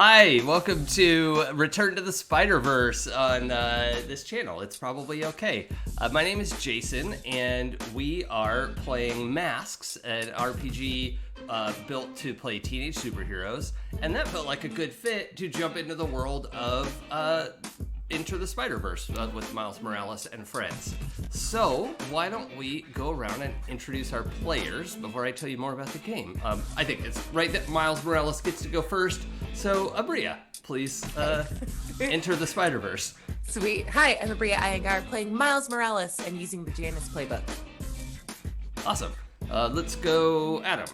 Hi, welcome to Return to the Spiderverse on this channel. It's probably okay. My name is Jason, and we are playing Masks, an RPG built to play teenage superheroes, and that felt like a good fit to jump into the world of Into the Spiderverse with Miles Morales and friends. So why don't we go around and introduce our players before I tell you more about the game? I think it's right that Miles Morales gets to go first. So Abria, please enter the Spiderverse. Sweet. Hi, I'm Abria Iyengar playing Miles Morales and using the Janus playbook. Awesome. Let's go, Adam.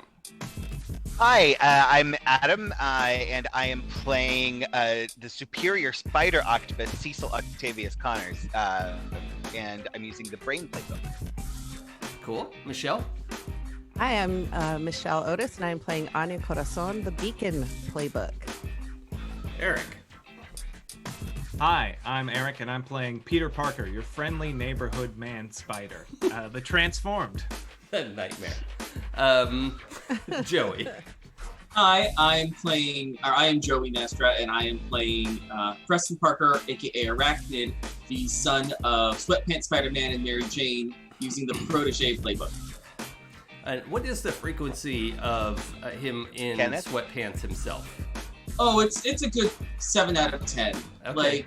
Hi, I'm Adam, and I am playing the superior spider octopus, Cecil Octavius Connors, and I'm using the brain playbook. Cool. Michelle? I am Michelle Otis, and I'm playing Anya Corazon, the Beacon playbook. Eric? Hi, I'm Eric, and I'm playing Peter Parker, your friendly neighborhood man spider, the Transformed. Nightmare. Joey? Hi, I am Joey Nestra, and I am playing Preston Parker, aka Arachnid, the son of Sweatpants Spider-Man and Mary Jane, using the Protégé playbook. What is the frequency of him in Kenneth? sweatpants himself? Oh, it's a good 7 out of 10. Okay. Like,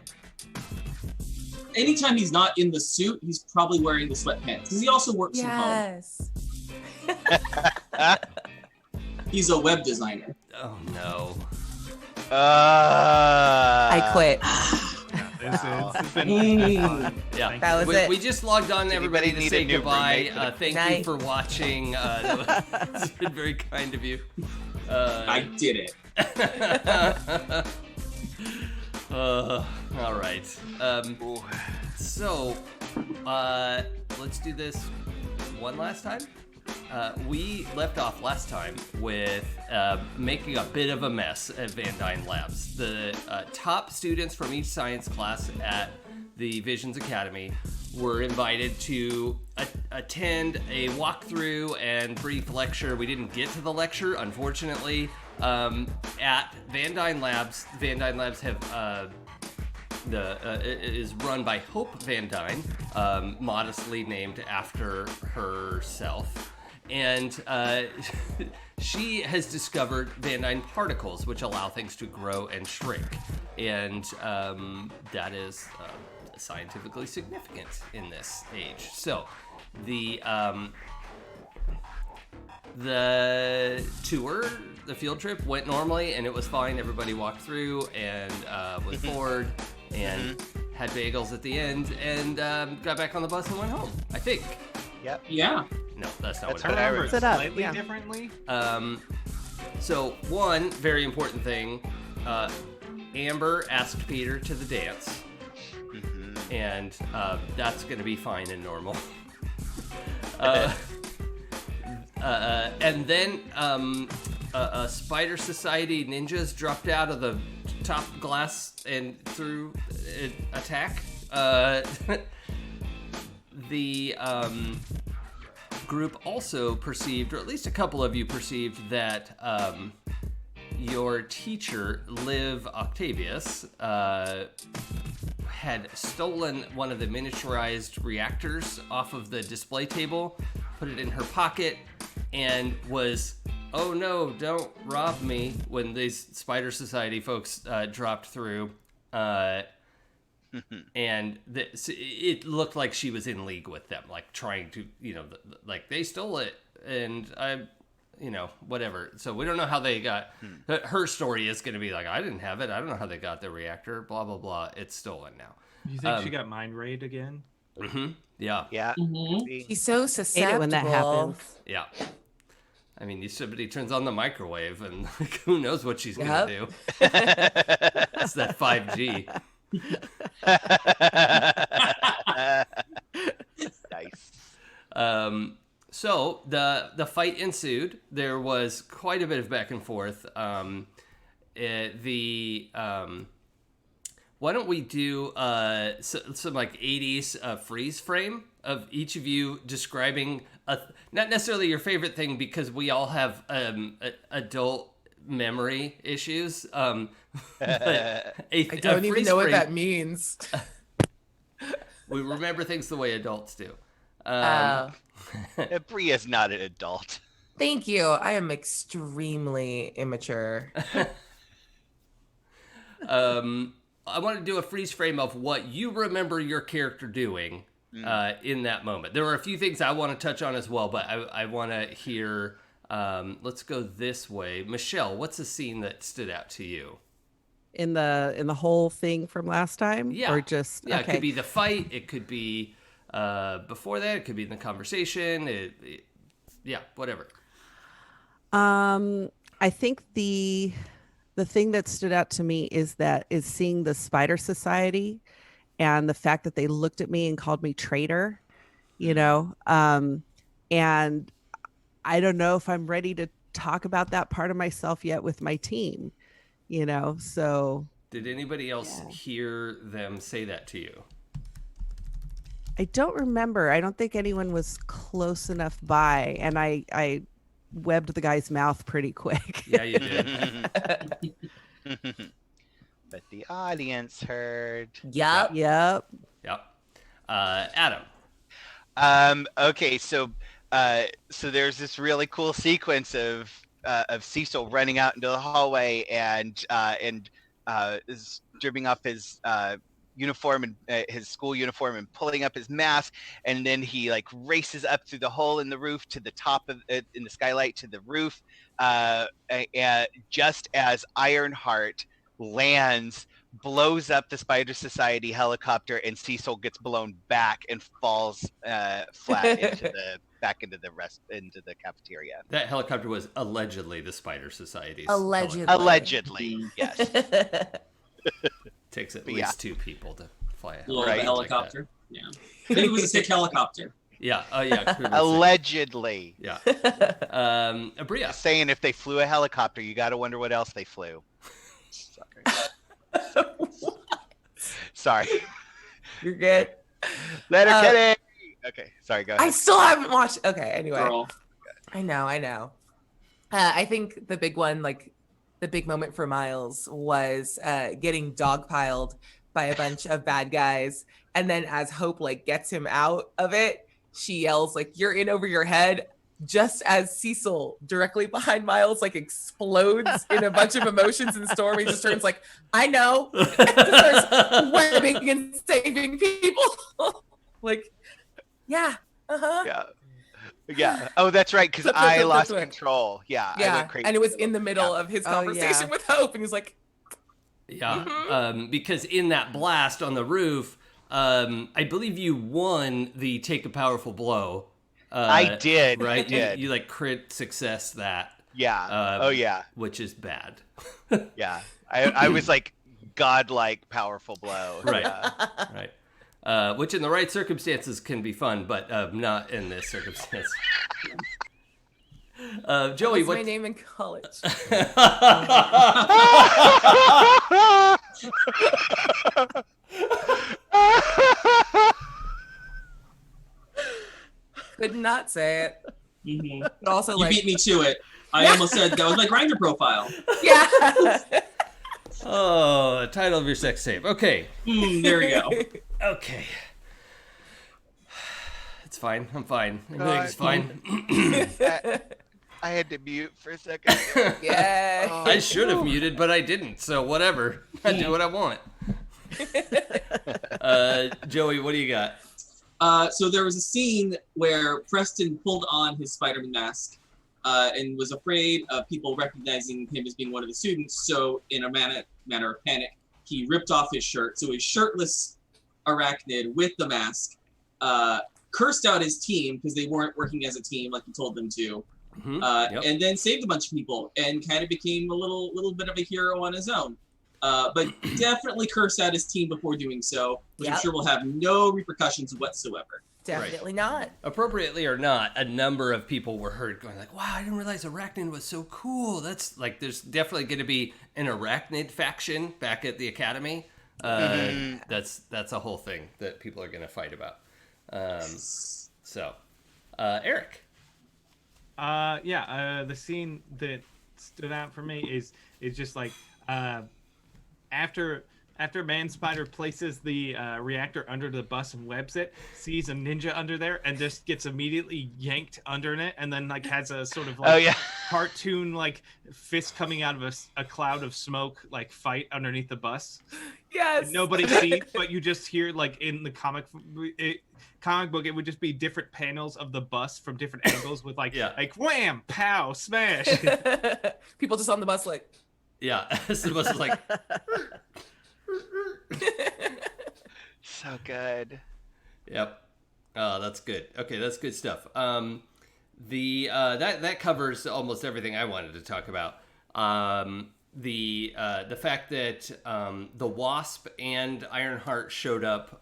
anytime he's not in the suit, he's probably wearing the sweatpants, because he also works from home. Yes. He's a web designer. Oh no. I quit. It's been fun. Yeah, That was it. We just logged on, everybody, anybody to need say a new goodbye. roommate for the- Thank you Night. for watching. It's been very kind of you. I did it. All right. So, let's do this one last time. We left off last time with making a bit of a mess at Van Dyne Labs. The top students from each science class at the Visions Academy were invited to attend a walkthrough and brief lecture. We didn't get to the lecture, unfortunately, at Van Dyne Labs. Van Dyne Labs have is run by Hope Van Dyne, modestly named after herself. And she has discovered Van Dyne particles, which allow things to grow and shrink. And that is scientifically significant in this age. So the tour, the field trip went normally, and it was fine. Everybody walked through and was bored and had bagels at the end, and got back on the bus and went home, I think. Yep. Yeah. No, that's not That's what I it remember it Sit up, slightly yeah. differently. So one very important thing, Amber asked Peter to the dance, and that's going to be fine and normal. And then a Spider Society ninjas dropped out of the top glass and threw an attack. The group also perceived, or at least a couple of you perceived, that your teacher, Liv Octavius, had stolen one of the miniaturized reactors off of the display table, put it in her pocket, and was, oh no, don't rob me, when these Spider Society folks dropped through. And it looked like she was in league with them, like trying to, like they stole it, and I, whatever. So we don't know how they got. Her story is going to be like, I didn't have it. I don't know how they got the reactor. Blah blah blah. It's stolen now. Do you think she got mind raid again? Yeah. Yeah. He's so Hate susceptible. it when that happens. Yeah. I mean, somebody turns on the microwave, and like, who knows what she's gonna do? It's that 5G. Nice. So the fight ensued. There was quite a bit of back and forth. Why don't we do some like 80s freeze frame of each of you describing not necessarily your favorite thing, because we all have adult memory issues. But I don't even know what that means. We remember things the way adults do. Bria's not an adult. Thank you. I am extremely immature. I want to do a freeze frame of what you remember your character doing in that moment. There are a few things I want to touch on as well, but I want to hear. Let's go this way. Michelle, what's a scene that stood out to you? In the whole thing from last time? Yeah. Or just Yeah, okay. It could be the fight. It could be before that. It could be in the conversation. Yeah, whatever. I think the thing that stood out to me is seeing the Spider Society and the fact that they looked at me and called me traitor, you know. And I don't know if I'm ready to talk about that part of myself yet with my team, you know. So Did anybody else hear them say that to you? I don't remember. I don't think anyone was close enough by, and I webbed the guy's mouth pretty quick. Yeah, you did. But the audience heard. Yup. Yep. Yep. Adam. Okay, so there's this really cool sequence of Cecil running out into the hallway and is stripping off his uniform and his school uniform and pulling up his mask, and then he like races up through the hole in the roof to the top of in the skylight to the roof, just as Ironheart lands, blows up the Spider Society helicopter, and Cecil gets blown back and falls flat into the cafeteria. That helicopter was allegedly the Spider Society's Allegedly. Allegedly, yes. Takes at But least two people to fly a Little Right. helicopter. Yeah. I think it was a sick helicopter. Yeah. Oh, yeah. Allegedly. Yeah. Bria. Just saying, if they flew a helicopter, you got to wonder what else they flew. Sorry. You're good. Letterkenny. Okay, sorry. Go ahead. I still haven't watched. Okay, anyway. Girl. I know. I think the big one, like the big moment for Miles, was getting dogpiled by a bunch of bad guys, and then as Hope like gets him out of it, she yells like, "You're in over your head!" Just as Cecil, directly behind Miles, like explodes in a bunch of emotions and storm. He just turns like, "I know," and starts webbing and saving people. Like, yeah, Yeah. Oh, that's right. Because I lost control. Yeah. I went crazy. and it was in the middle of his conversation with Hope, and he's like, Yeah. Because in that blast on the roof, I believe you won the take a powerful blow. I did. Right? I did. You like crit success that. Yeah. Oh, yeah. Which is bad. Yeah. I was like godlike powerful blow. Right. Right. Which in the right circumstances can be fun, but not in this circumstance. Joey, "What's my name in college?" Could not say it. Mm-hmm. But also, You like, beat me to it. I almost said that was my Grindr profile. yeah. Oh, the title of your sex tape. Okay. There we go. Okay. It's fine. I'm fine. Everything's fine. I had to mute for a second. Yeah. I should have muted, but I didn't. So whatever. I do what I want. Joey, what do you got? So there was a scene where Preston pulled on his Spider-Man mask and was afraid of people recognizing him as being one of the students. So in a manner of panic, he ripped off his shirt. So a shirtless arachnid with the mask cursed out his team because they weren't working as a team like he told them to. Mm-hmm. And then saved a bunch of people and kind of became a little bit of a hero on his own. But definitely cursed out his team before doing so, which I'm sure will have no repercussions whatsoever. Definitely not. Appropriately or not, a number of people were heard going like, wow, I didn't realize Arachnid was so cool. That's like, there's definitely going to be an Arachnid faction back at the Academy. That's a whole thing that people are going to fight about. Eric. The scene that stood out for me is just like after Man Spider places the reactor under the bus and webs it, sees a ninja under there, and just gets immediately yanked under it, and then like has a sort of like cartoon like fist coming out of a cloud of smoke like fight underneath the bus. Yes. And nobody sees, but you just hear like in the comic book, it would just be different panels of the bus from different angles with like wham, pow, smash. People just on the bus like. Yeah, so the bus is like. So good. Yep. Oh, that's good. Okay, that's good stuff. That covers almost everything I wanted to talk about. The fact that the Wasp and Ironheart showed up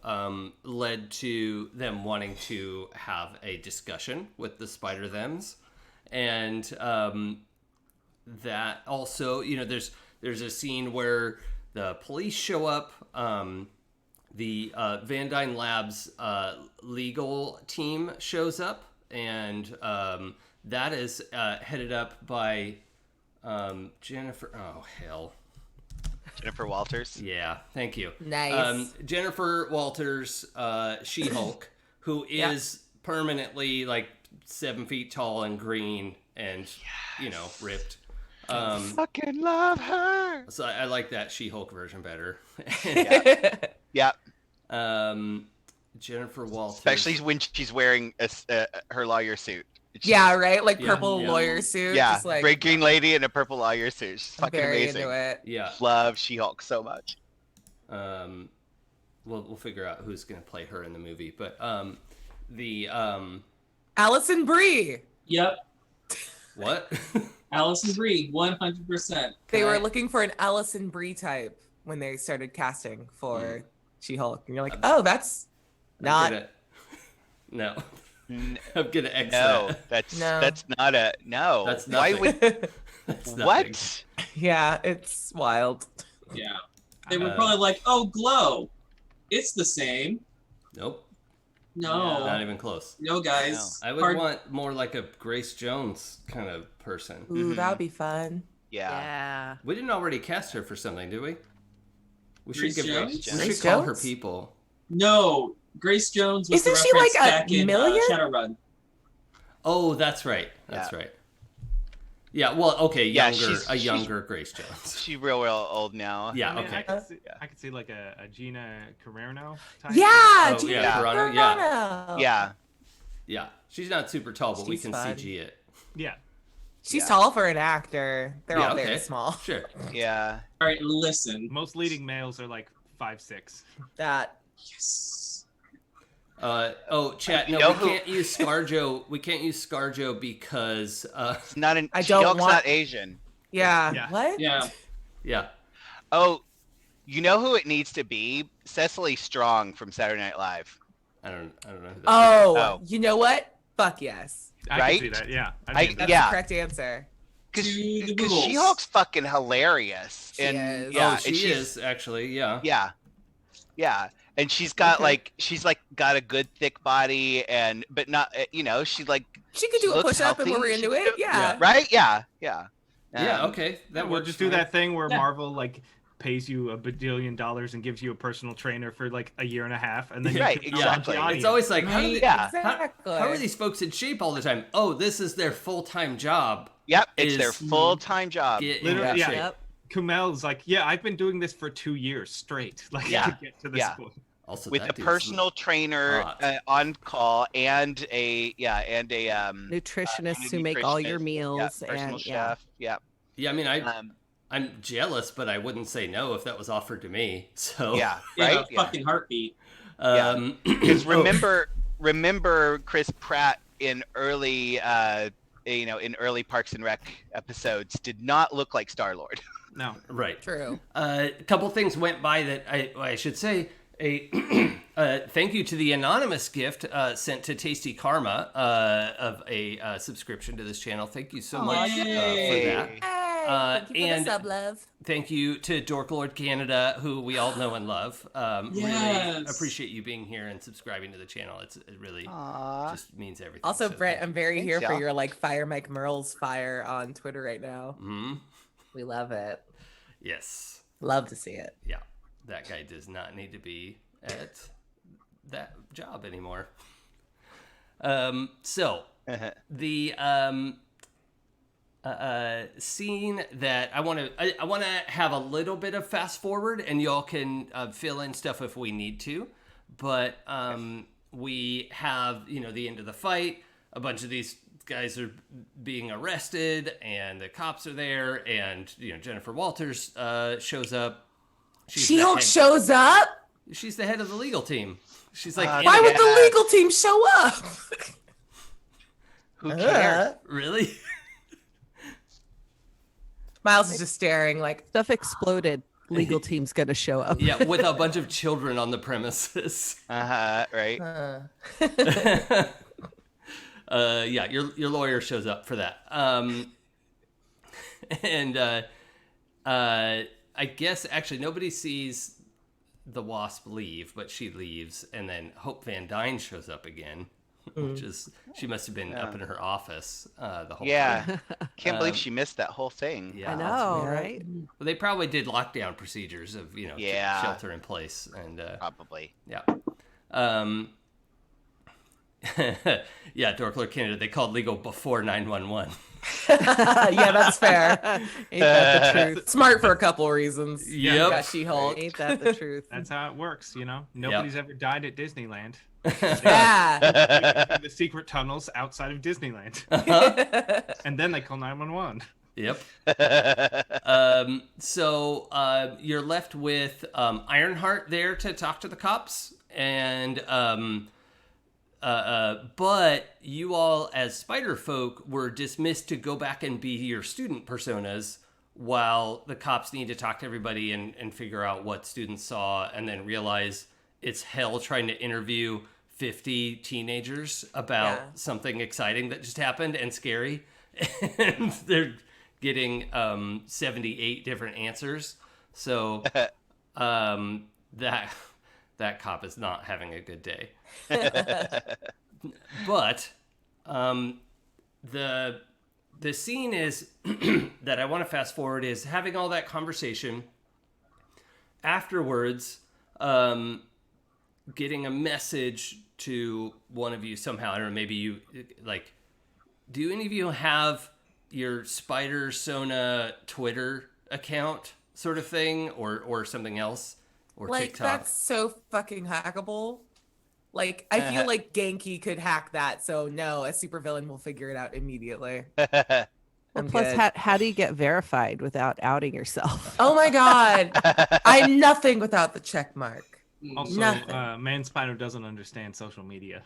led to them wanting to have a discussion with the Spider Thems, and that also, there's a scene where the police show up. The Van Dyne Labs legal team shows up, and that is headed up by Jennifer. Oh, hell. Jennifer Walters. Yeah, thank you. Nice. Jennifer Walters, She-Hulk, who is permanently like 7 feet tall and green and, ripped. Fucking love her. So I like that She-Hulk version better. Yeah. Jennifer Walters, Especially when she's wearing her lawyer suit. Yeah, right? Like purple lawyer suit. Yeah, just like, great green lady in a purple lawyer suit. She's fucking very amazing. into it. Yeah. Love She-Hulk so much. We'll figure out who's gonna play her in the movie, but Allison Brie. Yep. What? Allison Brie, 100%. They were looking for an Allison Brie type when they started casting for She-Hulk. And you're like, oh, that's not. No. I'm gonna X No, that. that's not a no. That's Why nothing. would That's what? nothing. Yeah, it's wild. Yeah. They were probably like, oh, Glow. It's the same. Nope. No. Not even close. No, guys. I would want more like a Grace Jones kind of person. Ooh, that would be fun. Yeah. We didn't already cast her for something, did we? We Grace should Jones? We Grace should call her Jones? people. No. Grace Jones was Isn't the she reference like a back in million? Shadowrun. Oh, that's right. That's Yeah. right. Yeah. Well, okay. Yeah, Younger Grace Jones. She's real old now. Yeah. I mean, Okay. I could see like a Gina Carano type. Yeah, Oh, Gina yeah, Carano, yeah. Carano. Yeah. Yeah. She's not super tall, but we She's can fun. CG it. Yeah. She's Yeah. tall for an actor. They're Yeah, all very okay. small. Sure. Yeah. All right, listen. Most leading males are like 5'6". That. Yes. Chat. No, You know we who- can't use ScarJo. We can't use ScarJo because. It's not an I don't She-Hulk's want- not Asian. Yeah. Yeah. What? Yeah. Yeah. Oh, you know who it needs to be? Cecily Strong from Saturday Night Live. I don't know who that is. Oh. You know what? Fuck yes. I Right? can see that. Yeah. I- think That's Yeah. the correct answer. Because To the rules. She-Hulk's fucking hilarious. She and is. yeah, Oh, and she she's- is actually. Yeah. Yeah. And she's got Okay. she's got a good thick body but not she like She could do a looks push up and healthy. we're into it. Yeah. Yeah. right? Yeah. Yeah. Um, Okay. That That we'll works. just do fine. that thing where Yeah. Marvel like pays you $1 billion and gives you a personal trainer for like a year and a half, and then you Right, can sell it to the exactly. audience. It's always like, how do they, Yeah. Exactly. how are these folks in shape all the time? Oh, this is their full-time job. Yep, it's their Is- full-time job. Get in Literally, good yeah. shape. Yep. Kumail's like, yeah, I've been doing this for 2 years straight, like Yeah. to get to this Yeah. point. Also, With that a dude's personal trainer hot. on call and a Nutritionists who make all your nutritionist, meals personal and yeah. chef. Yeah. Yeah, I mean, I'm jealous, but I wouldn't say no if that was offered to me. So Yeah. Yeah, Right. Yeah. fucking heartbeat. Because oh, remember Chris Pratt in early in early Parks and Rec episodes did not look like Star-Lord. No, right. True. A couple things went by that I should say. A thank you to the anonymous gift sent to Tasty Karma of a subscription to this channel. Thank you so much for Yay. that. Thank you for and the sub love. thank you to Dork Lord Canada, who we all know and love. Really Yes. appreciate you being here and subscribing to the channel. It really Aw. just means everything. Also, So Brent, I'm very Thanks, here for y'all. your like Fire Mike Merle's fire on Twitter right now. We love it. Yes. Love to see it. Yeah. That guy does not need to be at that job anymore. So the scene that I want to have a little bit of fast forward, and y'all can fill in stuff if we need to. But we have the end of the fight. A bunch of these guys are being arrested, and the cops are there, and Jennifer Walters shows up. She-Hulk shows up. She's the head of the legal team. She's like, Why would the legal team show up? Who cares? really? Miles is just staring like, Stuff exploded. Legal team's gonna show up. Yeah, with a bunch of children on the premises. Right. Yeah, your lawyer shows up for that. And I guess actually nobody sees the Wasp leave, but she leaves, and then Hope Van Dyne shows up again, which is she must have been up in her office the whole time. Can't believe she missed that whole thing. Yeah, I know, weird. right? Well, they probably did lockdown procedures of shelter in place, and Probably. yeah. Yeah, Dork Lord Canada, they called legal before 911. yeah, that's fair. Ain't that the truth? Smart for a couple reasons. Yep. Got She-Hulk. Ain't that the truth? That's how it works, Nobody's ever died at Disneyland. Yeah. The secret tunnels outside of Disneyland. And then they call 911. Yep. So you're left with Ironheart there to talk to the cops, and but you all, as spider folk, were dismissed to go back and be your student personas while the cops need to talk to everybody and figure out what students saw, and then realize it's hell trying to interview 50 teenagers about something exciting that just happened and scary. And they're getting 78 different answers. So that cop is not having a good day. But the scene is that I want to fast forward is having all that conversation. Afterwards, getting a message to one of you somehow. I don't know, maybe you like, do any of you have your Spider Sona Twitter account sort of thing, or something else, or Like, TikTok? that's so fucking hackable. Like, I feel like Genki could hack that, so no, a supervillain will figure it out immediately. Well, I'm plus, good. how do you get verified without outing yourself? Oh my god. I'm nothing without the check mark. Also, Nothing. Man Spider doesn't understand social media.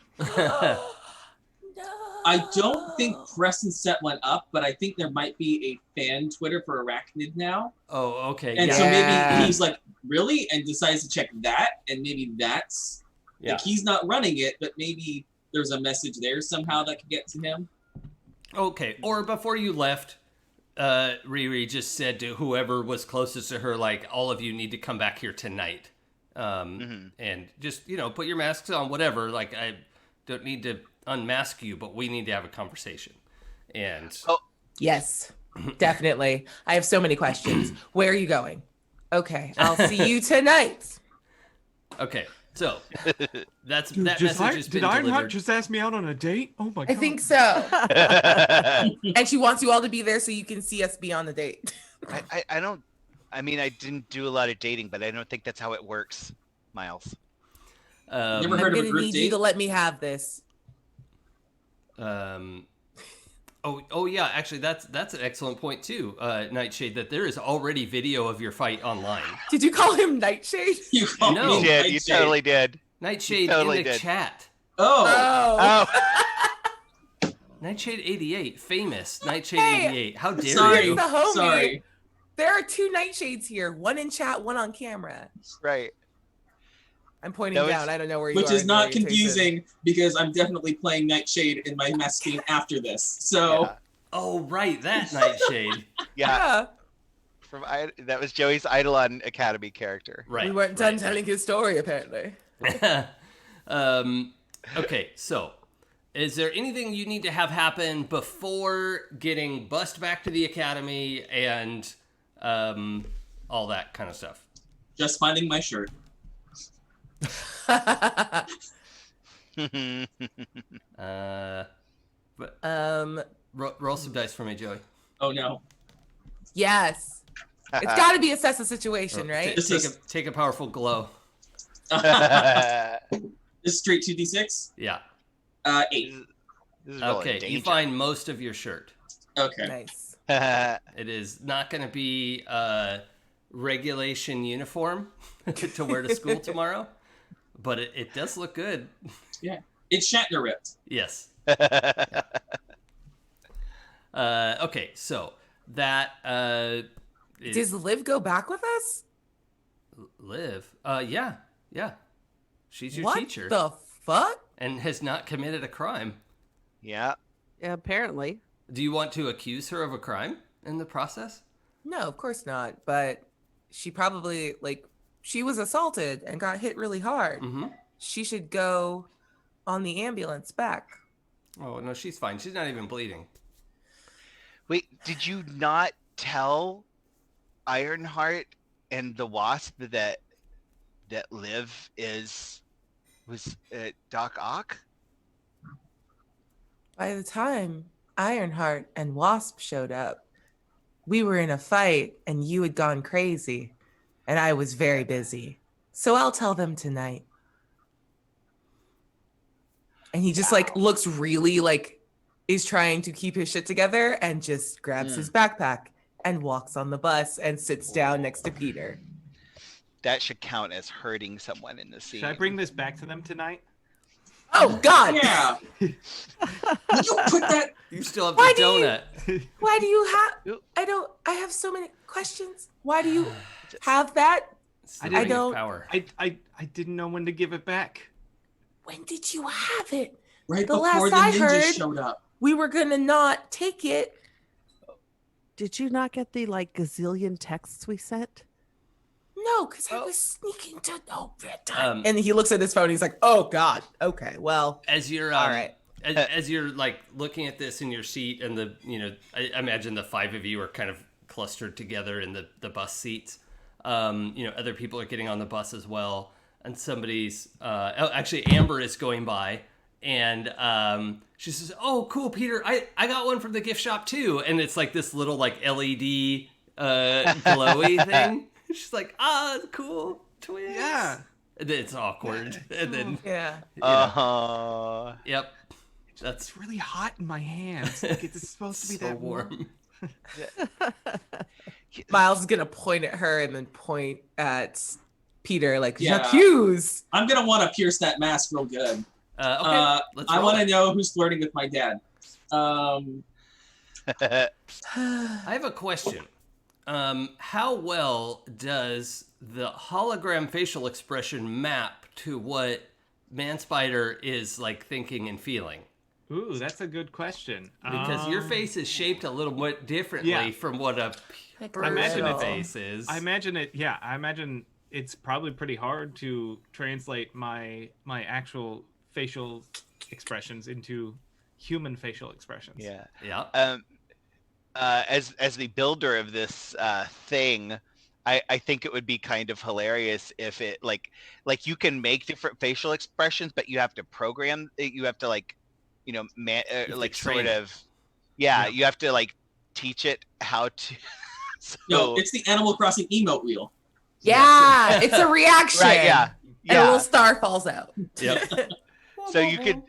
I don't think Preston set one up, but I think there might be a fan Twitter for Arachnid now. Oh, okay. And yeah. so Yeah. maybe he's like, really? And decides to check that. And maybe that's, Yeah. like, he's not running it, but maybe there's a message there somehow that could get to him. Okay. Or before you left, Riri just said to whoever was closest to her, like, all of you need to come back here tonight. And just, put your masks on, whatever. Like, I don't need to unmask you, but we need to have a conversation. And Yes, definitely. I have so many questions. Where are you going? Okay, I'll see you tonight. okay, so that Dude, message has been did Ironheart delivered. just ask me out on a date? Oh my god. I think so. And she wants you all to be there so you can see us be on the date. I don't. I mean, I didn't do a lot of dating, but I don't think that's how it works, Miles. Never I'm heard of a gonna group need you date? to let me have this. Oh yeah, actually that's an excellent point too, Nightshade, that there is already video of your fight online. Did you call him Nightshade? You called No. You me did. You Nightshade. totally did. Nightshade totally in the did. chat. Oh. Oh. Nightshade 88, famous Nightshade Hey, 88. How dare Sorry. you? The homie. Sorry. There are two Nightshades here. One in chat, one on camera. Right. I'm pointing That was- down. I don't know where you Which are. is in not orientation. confusing because I'm definitely playing Nightshade in my mask game after this. So Yeah. Oh, right, that Nightshade. Yeah. That was Joey's Eidolon Academy character. Right. We weren't done telling his story, apparently. Okay, so is there anything you need to have happen before getting bussed back to the academy and all that kind of stuff? Just finding my shirt. Roll some dice for me, Joey. Oh no. Yes. It's got to be assess the situation, right? Take a powerful glow. This is straight 2d6? Yeah. 8. This is really Okay, danger. you find most of your shirt. Okay. Nice. It is not going to be a regulation uniform to wear to school tomorrow, but it does look good. Yeah. It's Shatner ripped. Yes. Okay, so that Does Liv go back with us? Liv. Yeah. She's your What teacher the fuck? and has not committed a crime. Yeah. Yeah, apparently. Do you want to accuse her of a crime in the process? No, of course not. But she probably, she was assaulted and got hit really hard. Mm-hmm. She should go on the ambulance back. Oh, no, she's fine. She's not even bleeding. Wait, did you not tell Ironheart and the Wasp that Liv was Doc Ock? By the time Ironheart and Wasp showed up, we were in a fight and you had gone crazy, and I was very busy. So I'll tell them tonight. And he just looks really is trying to keep his shit together and just grabs his backpack and walks on the bus and sits down next to Peter. That should count as hurting someone in the scene. Should I bring this back to them tonight? Oh God! Yeah. Would you put that? You still have Why the do you- donut. Why do you have? I have so many questions. Why do you have that? It's the I ring of don't- Power. I didn't know when to give it back. When did you have it? Right The before last the I ninjas heard- showed up. We were gonna not take it. Did you not get the gazillion texts we sent? No, because I was sneaking to Um, and he looks at his phone. He's like, "Oh God. Okay. Well, As you're all right." as you're looking at this in your seat, and I imagine the five of you are kind of clustered together in the bus seats. Other people are getting on the bus as well, and somebody's actually Amber is going by, and she says, "Oh, cool, Peter, I got one from the gift shop too," and it's this little LED glowy thing. She's like, cool, twins. Yeah. And then it's awkward, and then Yeah. yep. That's It's really hot in my hands. It's supposed to be so that warm. Miles is gonna point at her and then point at Peter, Yeah. "J'accuse." I'm gonna want to pierce that mask real good. okay. Let's I roll want to it. know who's flirting with my dad. I have a question. How well does the hologram facial expression map to what Man-Spider is thinking and feeling? Ooh, that's a good question. Because your face is shaped a little bit differently Yeah. from what a imagine person's it- face is. I imagine it's probably pretty hard to translate my actual facial expressions into human facial expressions. Yeah. Yeah. As the builder of this thing, I think it would be kind of hilarious if it like you can make different facial expressions, but you have to program. You have to You have to sort train of, it. yeah. Yeah. You have to teach it how to. No, it's the Animal Crossing emote wheel. Yeah, it's a reaction. right. Yeah. And a Yeah. little star falls out. Yep. So you could.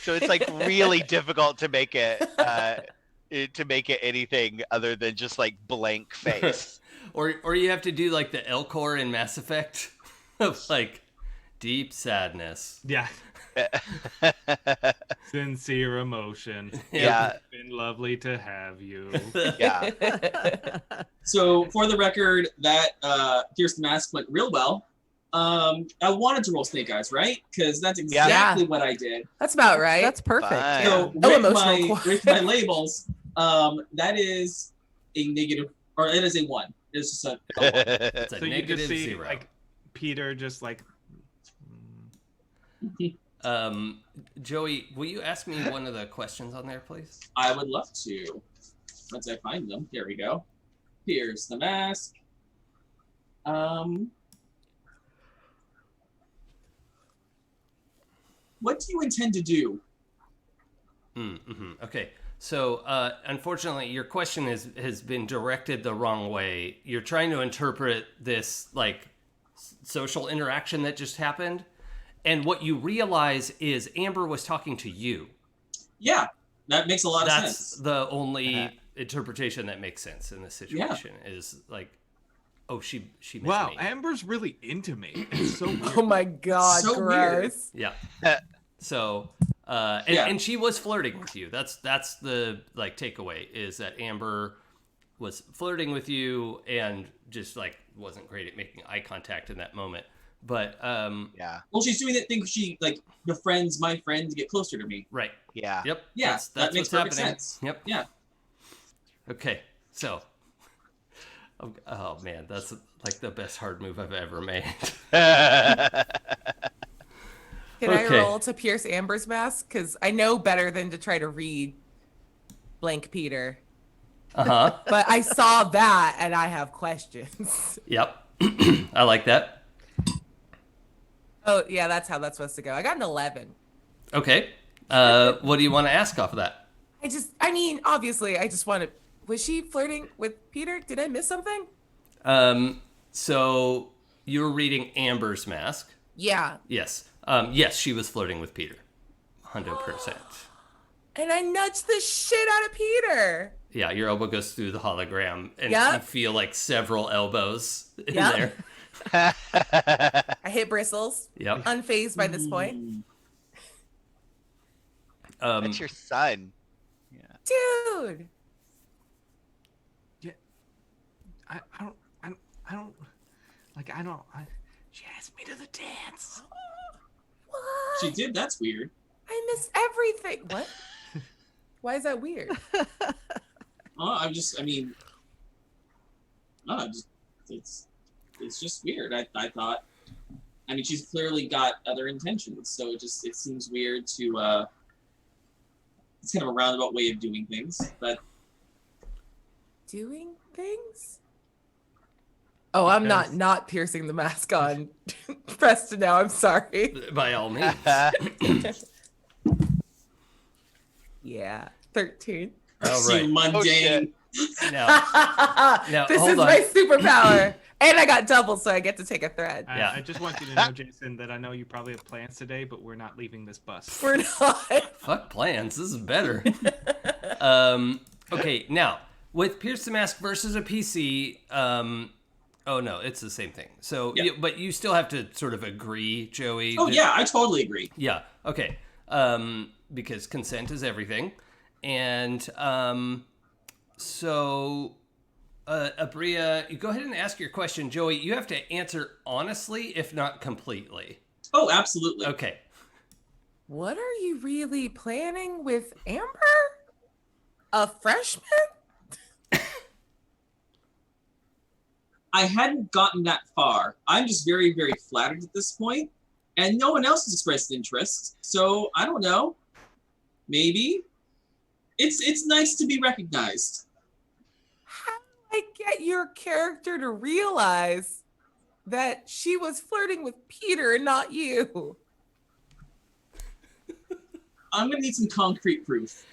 So it's really difficult to make it. To make it anything other than just blank face. Or you have to do the Elcor in Mass Effect of deep sadness. Yeah. Sincere emotion. Yeah. It's been lovely to have you. Yeah. So for the record, that pierce the mask went real well. I wanted to roll Snake Eyes, right? Because that's exactly what I did. That's about right. That's perfect. Fine. So No with emotional core. with my labels, That is a negative, or it is a 1. It's just a 1. It's a So you negative just see 0. like Peter just like. Joey, will you ask me one of the questions on there, please? I would love to. Once I find them, here we go. Here's the mask. What do you intend to do? Okay. So, unfortunately, your question has been directed the wrong way. You're trying to interpret this like social interaction that just happened, and what you realize is Amber was talking to you. Yeah, that makes a lot of That's sense. the only interpretation that makes sense in this situation. Is like, oh, she meant Wow, me. Amber's really into me. It's so weird. Oh my god, So weird. gross. Yeah. So, and she was flirting with you. That's the like takeaway is that Amber was flirting with you and just like wasn't great at making eye contact in that moment. But Yeah. Well, she's doing that thing. She like my friends get closer to me. right. Yeah. Yep. Yeah, That's that makes what's perfect happening. sense. Yep. Yeah. Okay. So. Oh man, that's like the best hard move I've ever made. Can I Okay. roll to pierce Amber's mask? Because I know better than to try to read blank Peter. Uh-huh. But I saw that and I have questions. Yep. I like that. Oh, yeah, that's how that's supposed to go. I got an 11. Okay. What do you want to ask off of that? Obviously, I just want to. Was she flirting with Peter? Did I miss something? So you were reading Amber's mask. Yeah. Yes. Yes, she was flirting with Peter. 100%. And I nudged the shit out of Peter. Yeah, your elbow goes through the hologram, and Yep. you feel like several elbows in Yep. there. I hit bristles. Yep. Unfazed by this point. That's your son. Dude. I don't. She asked me to the dance. What? She did. That's weird. I missed everything. What? Why is that weird? It's just weird. I thought. I mean, she's clearly got other intentions, so it seems weird to. It's kind of a roundabout way of doing things, but. Doing things? Oh, I'm not piercing the mask on Preston now. I'm sorry. By all means. Yeah. 13. All right. You mundane. Now, This hold is on. my superpower. And I got double, so I get to take a thread. Yeah. I just want you to know, Jason, that I know you probably have plans today, but we're not leaving this bus. We're not. Fuck plans. This is better. Okay, now with Pierce the Mask versus a PC. Oh no, it's the same thing. So, Yeah. but you still have to sort of agree, Joey. Oh that- yeah, I totally agree. Yeah. Okay. Because consent is everything, and so. Abria, you go ahead and ask your question. Joey, you have to answer honestly, if not completely. Oh, absolutely. Okay. What are you really planning with Amber? A freshman? I hadn't gotten that far. I'm just very, very flattered at this point, and no one else has expressed interest. So I don't know. Maybe it's nice to be recognized. How did I get your character to realize that she was flirting with Peter and not you? I'm gonna need some concrete proof.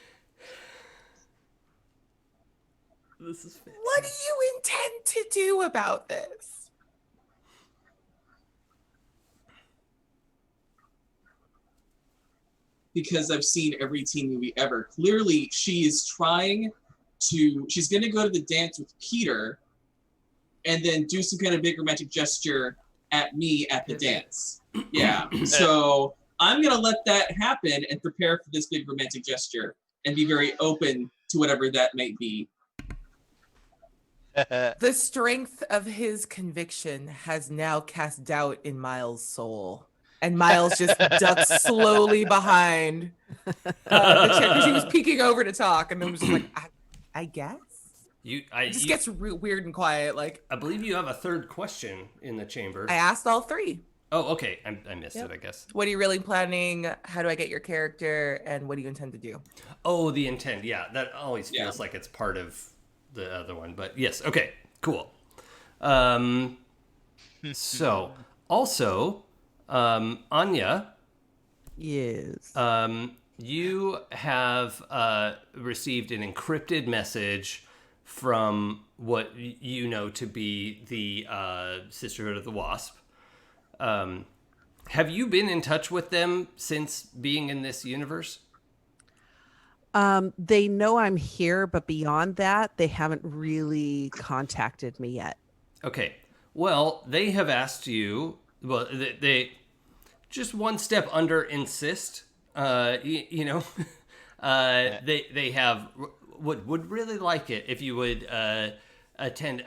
This is fantastic. What do you intend to do about this? Because I've seen every teen movie ever. Clearly, she's going to go to the dance with Peter and then do some kind of big romantic gesture at me at the dance. Yeah. So I'm going to let that happen and prepare for this big romantic gesture and be very open to whatever that might be. The strength of his conviction has now cast doubt in Miles' soul. And Miles just ducks slowly behind the chair because he was peeking over to talk and then was just like, I guess. It just gets weird and quiet. Like, I believe you have a third question in the chamber. I asked all three. Oh, okay. I missed it, I guess. What are you really planning? How do I get your character? And what do you intend to do? Oh, the intent. Yeah, that always feels like it's part of the other one. But yes, okay, cool. So, also, Anya. Yes. You have received an encrypted message from what you know to be the Sisterhood of the Wasp. Have you been in touch with them since being in this universe? They know I'm here, but beyond that, they haven't really contacted me yet. Okay. Well, they have asked you. Well, they just one step under insist. You know, they have would really like it if you would attend,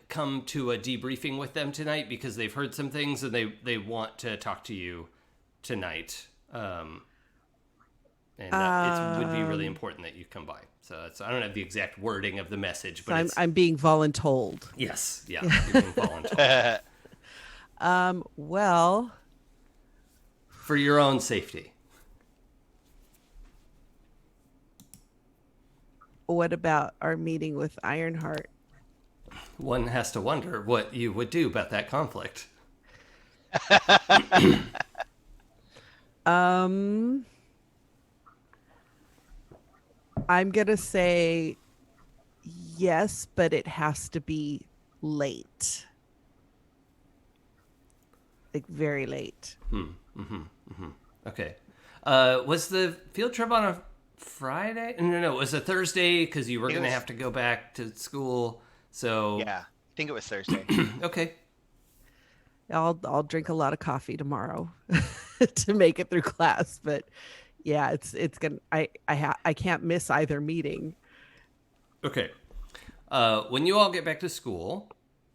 come to a debriefing with them tonight, because they've heard some things and they want to talk to you tonight. And it would be really important that you come by. So I don't have the exact wording of the message, but I'm being voluntold. Yes, yeah, you're being voluntold. Well, for your own safety. What about our meeting with Ironheart? One has to wonder what you would do about that conflict. I'm going to say yes, but it has to be late. Like very late. Okay. Was the field trip on a Friday? No, it was a Thursday because you were going to have to go back to school. So yeah, I think it was Thursday. Okay. I'll drink a lot of coffee tomorrow to make it through class, but yeah, it's gonna. I can't miss either meeting. Okay. When you all get back to school,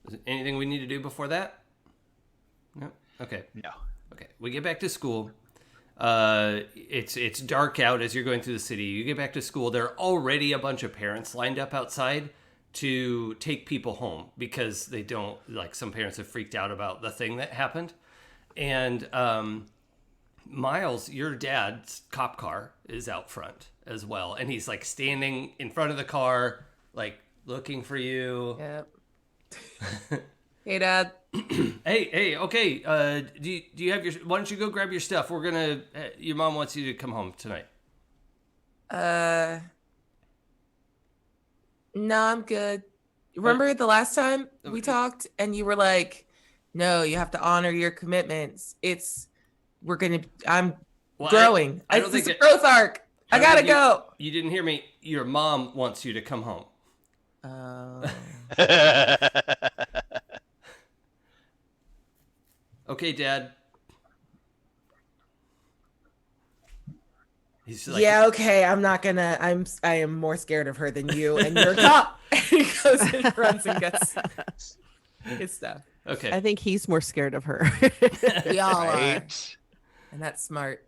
is there anything we need to do before that? No. Okay. No. Okay. We get back to school. It's dark out as you're going through the city. You get back to school. There are already a bunch of parents lined up outside to take people home because they don't, like, some parents have freaked out about the thing that happened. And Miles, your dad's cop car is out front as well, and he's like standing in front of the car, like looking for you. Yep. Hey, Dad. Hey, okay. Do you have your? Why don't you go grab your stuff? We're gonna. Your mom wants you to come home tonight. No, I'm good. Remember the last time we talked and you were like, no, you have to honor your commitments. I'm growing. It's a growth arc. I gotta go. You didn't hear me. Your mom wants you to come home. Okay, Dad. He's like, yeah, okay. I am more scared of her than you, and you're a cop. And he goes and runs and gets his stuff. Okay. I think he's more scared of her. We all are. Right? And that's smart.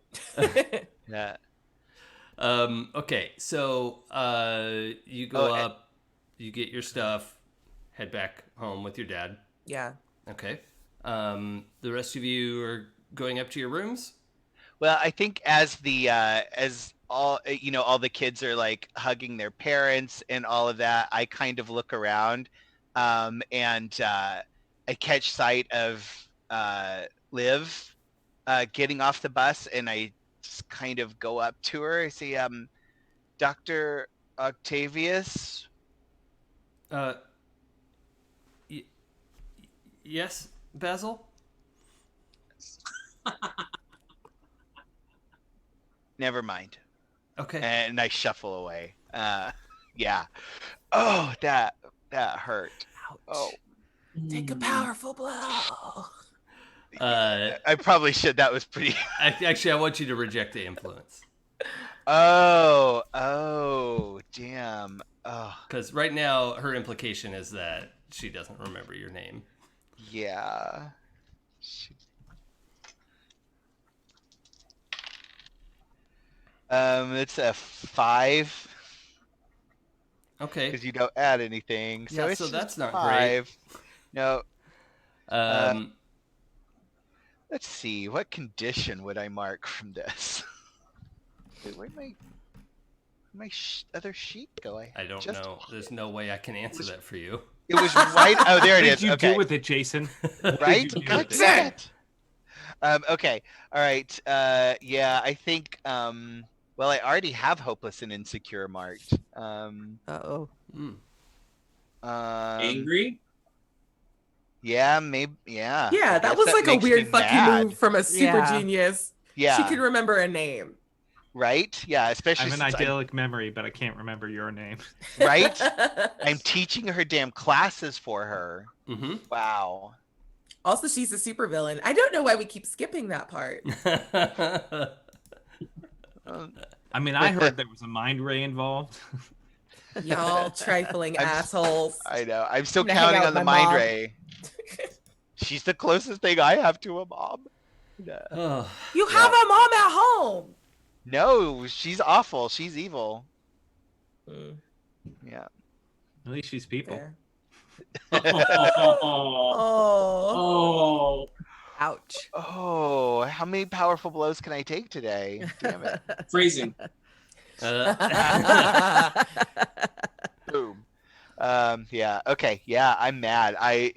Yeah. Okay, so you go up, you get your stuff, head back home with your dad. Yeah. Okay. The rest of you are going up to your rooms? Well, I think as all the kids are like hugging their parents and all of that, I kind of look around, and I catch sight of Liv getting off the bus, and I just kind of go up to her. I say, Dr. Octavius? Yes, Basil? Never mind. Okay. And I shuffle away. Yeah. Oh, that hurt. Ouch. Oh. Take a powerful blow. I probably should. That was pretty. Actually, I want you to reject the influence. Oh, damn. Oh. Because right now, her implication is that she doesn't remember your name. Yeah. It's a 5. Okay. Because you don't add anything. So Yeah, it's so just that's not 5. No. Um, Let's see. What condition would I mark from this? Wait, where'd my other sheet go? I don't just know. There's no way I can answer that for you. It was right. Oh, there it What is. did you Okay. do with it, Jason? What Right? did you do God with it? damn it. Okay. All right. Yeah, I think. Well, I already have hopeless and insecure marked. Uh-oh. Angry? Yeah, maybe. Yeah. Yeah, I that guess was like a makes weird me fucking mad. move from a super Yeah. genius. Yeah. She could remember a name. Right? Yeah. I Especially have an since idyllic memory, but I can't remember your name. right? I'm teaching her damn classes for her. Mm-hmm. Wow. Also, she's a supervillain. I don't know why we keep skipping that part. I mean, I heard there was a mind ray involved. Y'all trifling assholes. I know. I'm still I'm gonna hang counting out on the with my mind mom. ray. She's the closest thing I have to a mom. Oh, You have a mom at home. No, she's awful. She's evil. Mm, Yeah. At least she's people. fair. Oh. Oh. Oh. Ouch. Oh, how many powerful blows can I take today? Damn it. Phrasing. Boom. Yeah. Okay. Yeah, I'm mad. I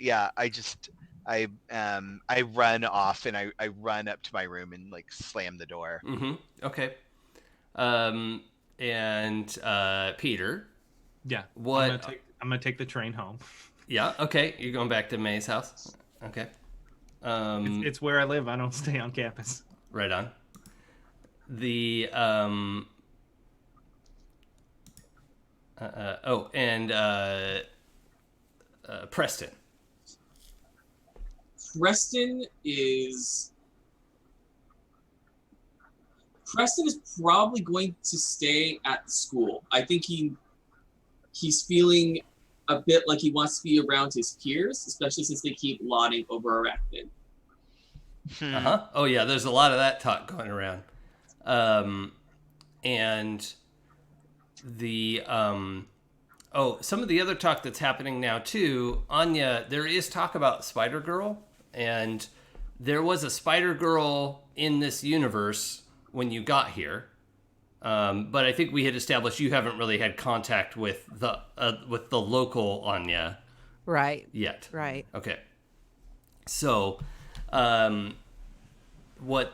run off and I run up to my room and like slam the door. mm-hmm. Okay. And Peter. Yeah. What? I'm gonna take the train home. Yeah. Okay. You're going back to May's house. Okay. It's where I live. I don't stay on campus. Right on. The Preston. Preston is probably going to stay at the school. I think he's feeling a bit like he wants to be around his peers, especially since they keep lauding over Arachnid. Uh-huh. Oh yeah, there's a lot of that talk going around. And the some of the other talk that's happening now too, Anya, there is talk about Spider-Girl, and there was a Spider-Girl in this universe when you got here. But I think we had established you haven't really had contact with the local Anya Right. yet. Right. Okay. So, what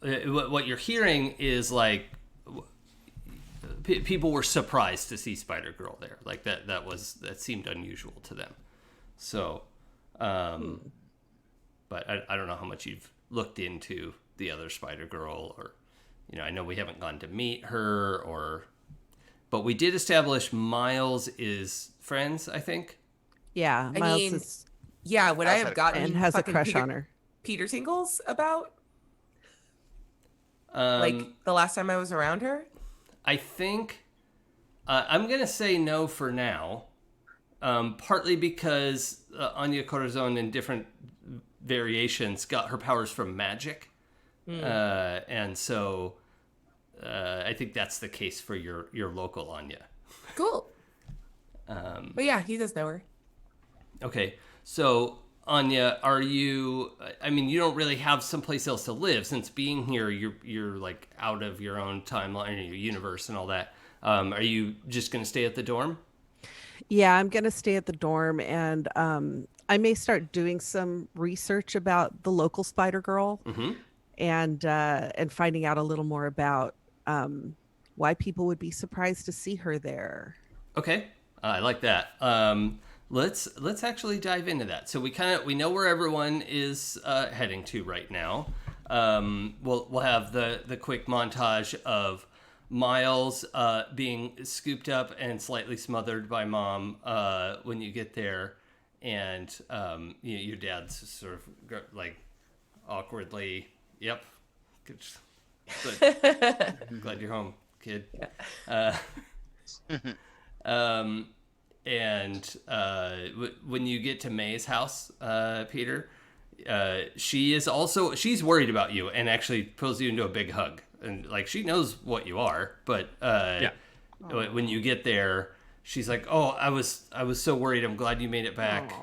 you're hearing is like people were surprised to see Spider-Girl there. Like that seemed unusual to them. So, but I don't know how much you've looked into the other Spider-Girl, or I know we haven't gone to meet her, but we did establish Miles is friends, I think. Yeah. I Miles mean, is, yeah, would I have gotten and has a fucking crush on her. Peter Tingles about like the last time I was around her? I think I'm gonna say no for now. Partly because Anya Corazon in different variations got her powers from magic. And so I think that's the case for your local Anya. Cool. But yeah, he does know her. Okay, so Anya, are you? I mean, you don't really have someplace else to live since being here. You're like out of your own timeline, your universe, and all that. Are you just gonna stay at the dorm? Yeah, I'm going to stay at the dorm, and I may start doing some research about the local Spider-Girl. Mm-hmm. And finding out a little more about why people would be surprised to see her there. Okay, I like that. Let's actually dive into that. So we know where everyone is heading to right now. We'll have the quick montage of Miles being scooped up and slightly smothered by Mom when you get there, and your dad's sort of like awkwardly. Yep. Good. I'm glad you're home, kid. When you get to May's house, Peter, she's worried about you and actually pulls you into a big hug. And like she knows what you are, but when you get there, she's like, "Oh, I was so worried. I'm glad you made it back.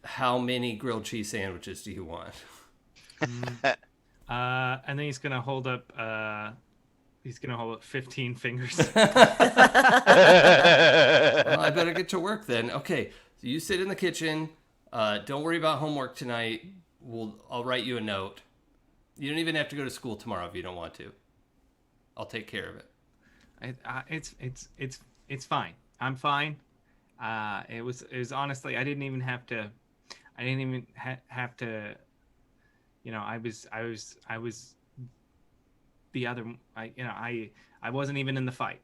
How many grilled cheese sandwiches do you want?" And then he's gonna hold up 15 fingers. Well, I better get to work then. Okay, so you sit in the kitchen. Don't worry about homework tonight. I'll write you a note. You don't even have to go to school tomorrow if you don't want to. I'll take care of it. It's fine. I'm fine. It was honestly, I didn't even have to. You know, I was the other. I wasn't even in the fight.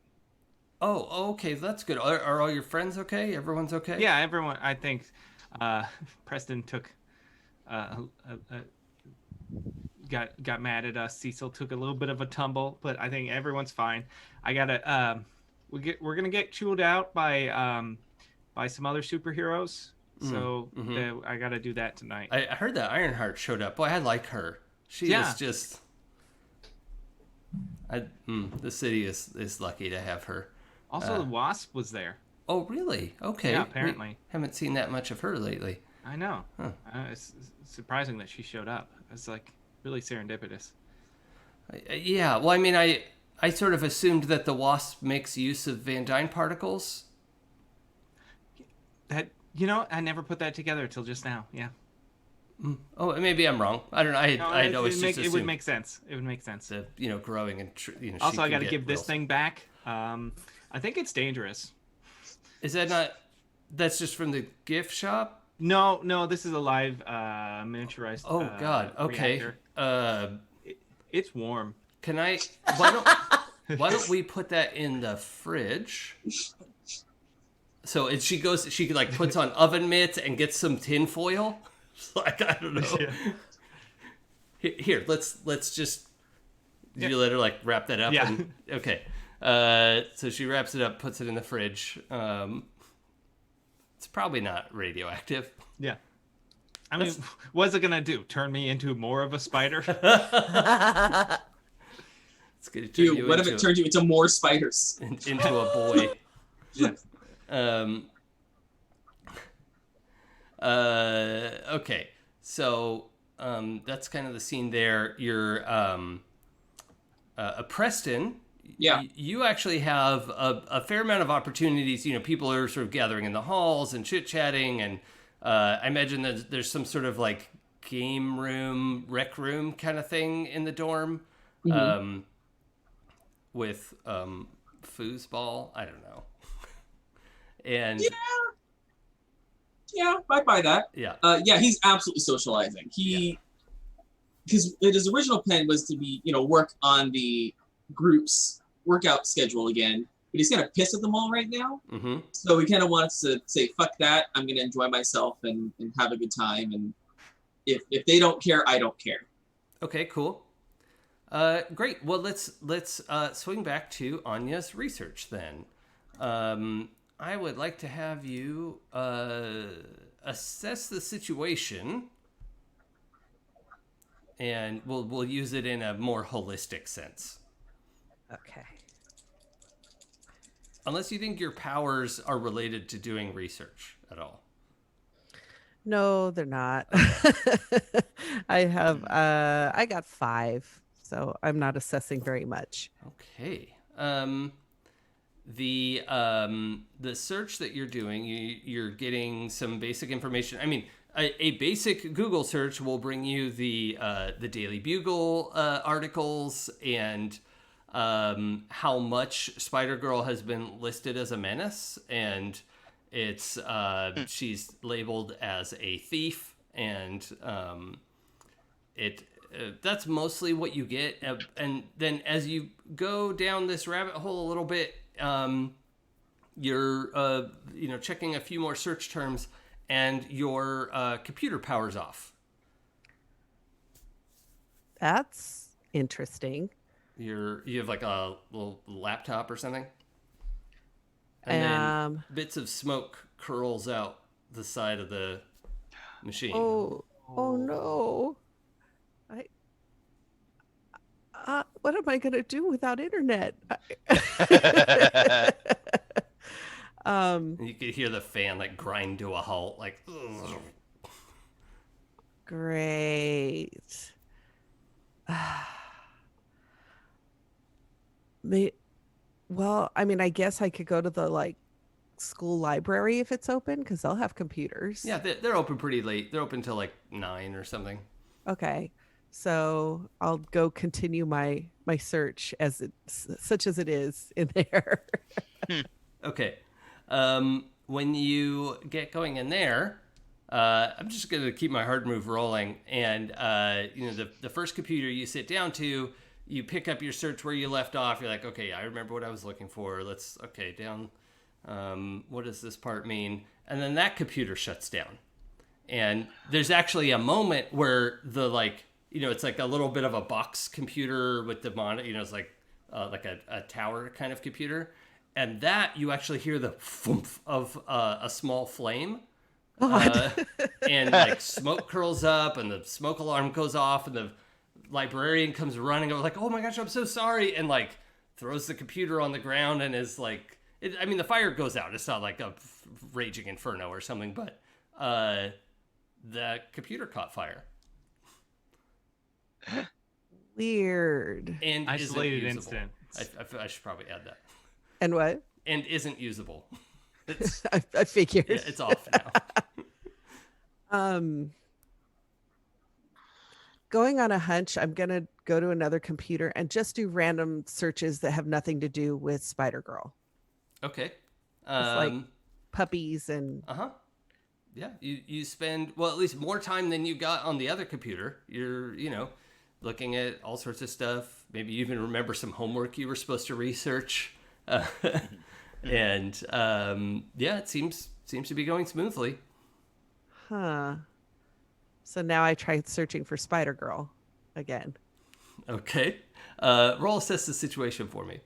Oh, okay, that's good. Are all your friends okay? Everyone's okay? Yeah, everyone. I think Preston took got mad at us. Cecil took a little bit of a tumble, but I think everyone's fine. I gotta we're gonna get chewed out by some other superheroes. So I gotta do that tonight. I heard that Ironheart showed up. Boy, I like her. She is just. The city is lucky to have her. Also, the Wasp was there. Oh, really? Okay. Yeah, apparently. We haven't seen that much of her lately. I know. Huh. It's surprising that she showed up. It's like really serendipitous. Yeah. Well, I mean, I sort of assumed that the Wasp makes use of Van Dyne particles. That I never put that together till just now. Yeah. Oh, maybe I'm wrong. I don't know. I'd always just assumed. It would make sense. It would make sense. The, growing and also, I got to give this thing back. I think it's dangerous. Is that not? That's just from the gift shop. No. This is a live miniaturized. Oh God. Okay. Reactor. It's warm. Can I? Why don't we put that in the fridge? So she like puts on oven mitts and gets some tin foil. Like, I don't know. Yeah. Here, let's just. You let her like wrap that up. Yeah. Okay. So she wraps it up, puts it in the fridge. It's probably not radioactive. Yeah. I mean, what's it gonna do? Turn me into more of a spider? It's gonna turn you what if it turned you into more spiders? Into a boy. Yeah. Okay, so that's kind of the scene there. You're Preston. Yeah. You actually have a fair amount of opportunities. People are sort of gathering in the halls and chit-chatting, and I imagine that there's some sort of like game room, rec room kind of thing in the dorm, with foosball. I don't know. And yeah, I buy that. Yeah. Yeah, he's absolutely socializing. Because his original plan was to be, work on the group's workout schedule again, but he's kind of pissed at them all right now. Mm-hmm. So he kind of wants to say, "Fuck that! I'm going to enjoy myself and have a good time. And if they don't care, I don't care." Okay, cool. Great. Well, let's swing back to Anya's research then. I would like to have you assess the situation, and we'll use it in a more holistic sense. Okay. Unless you think your powers are related to doing research at all. No, they're not. I got 5, so I'm not assessing very much. Okay. The search that you're doing, you're getting some basic information. I mean, a basic Google search will bring you the Daily Bugle articles and how much Spider-Girl has been listed as a menace, and it's she's labeled as a thief, and that's mostly what you get. And then as you go down this rabbit hole a little bit, you're checking a few more search terms, and your computer powers off. That's interesting. You have like a little laptop or something, and then bits of smoke curls out the side of the machine. Oh no! What am I gonna do without internet? And you could hear the fan like grind to a halt, like. Ugh. Great. Well, I mean, I guess I could go to the like school library if it's open because they'll have computers. Yeah, they're open pretty late. They're open till like 9 or something. Okay. So I'll go continue my search as such as it is in there. Okay. When you get going in there, I'm just going to keep my hard move rolling. And, the first computer you sit down to, you pick up your search where you left off. You're like, okay, I remember what I was looking for. Down. What does this part mean? And then that computer shuts down. And there's actually a moment where it's like a little bit of a box computer with the monitor, it's like a tower kind of computer. And that you actually hear the thump of a small flame. And like smoke curls up and the smoke alarm goes off and the librarian comes running over like, oh my gosh, I'm so sorry. And like throws the computer on the ground and is like, the fire goes out. It's not like a raging inferno or something, but the computer caught fire. Weird. And isolated isn't usable. incident. I should probably add that. And what? And isn't usable. It's, I figured. Yeah, it's off now. Going on a hunch, I'm going to go to another computer and just do random searches that have nothing to do with Spider-Girl. Okay. It's like puppies and... Uh-huh. Yeah, you spend, at least more time than you got on the other computer. You're, looking at all sorts of stuff. Maybe you even remember some homework you were supposed to research. And, it seems to be going smoothly. Huh. So now I try searching for Spider-Girl again. Okay. Roll assess the situation for me.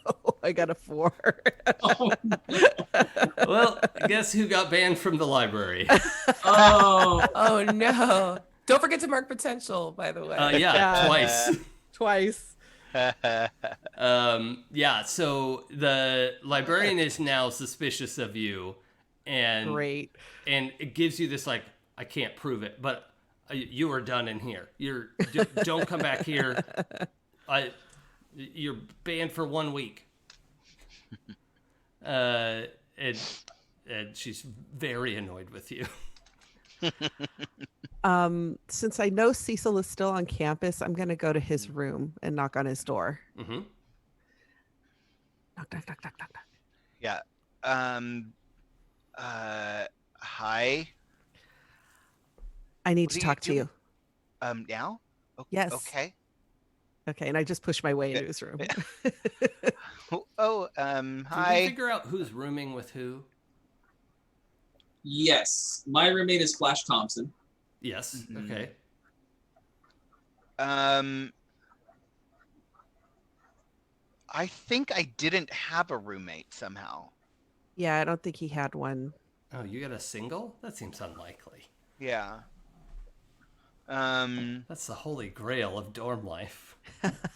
No, I got a 4. Oh, no. Well, guess who got banned from the library? Oh, Oh no. Don't forget to mark potential, by the way. Yeah, twice. Twice. So the librarian is now suspicious of you, and Great. and it gives you this like, I can't prove it, but you are done in here. Don't come back here. You're banned for 1 week. And she's very annoyed with you. Since I know Cecil is still on campus, I'm going to go to his room and knock on his door. Mm-hmm. Knock, knock, knock, knock, knock, knock. Yeah. Hi. I need What to are talk to doing? you. Now? Yes. Okay. Okay, and I just push my way into his room. Did Hi. you figure out who's rooming with who? yes. My roommate is Flash Thompson. Yes. Mhm. Okay. I think I didn't have a roommate somehow. Yeah, I don't think he had one. Oh, you got a single? That seems unlikely. Yeah. That's the holy grail of dorm life.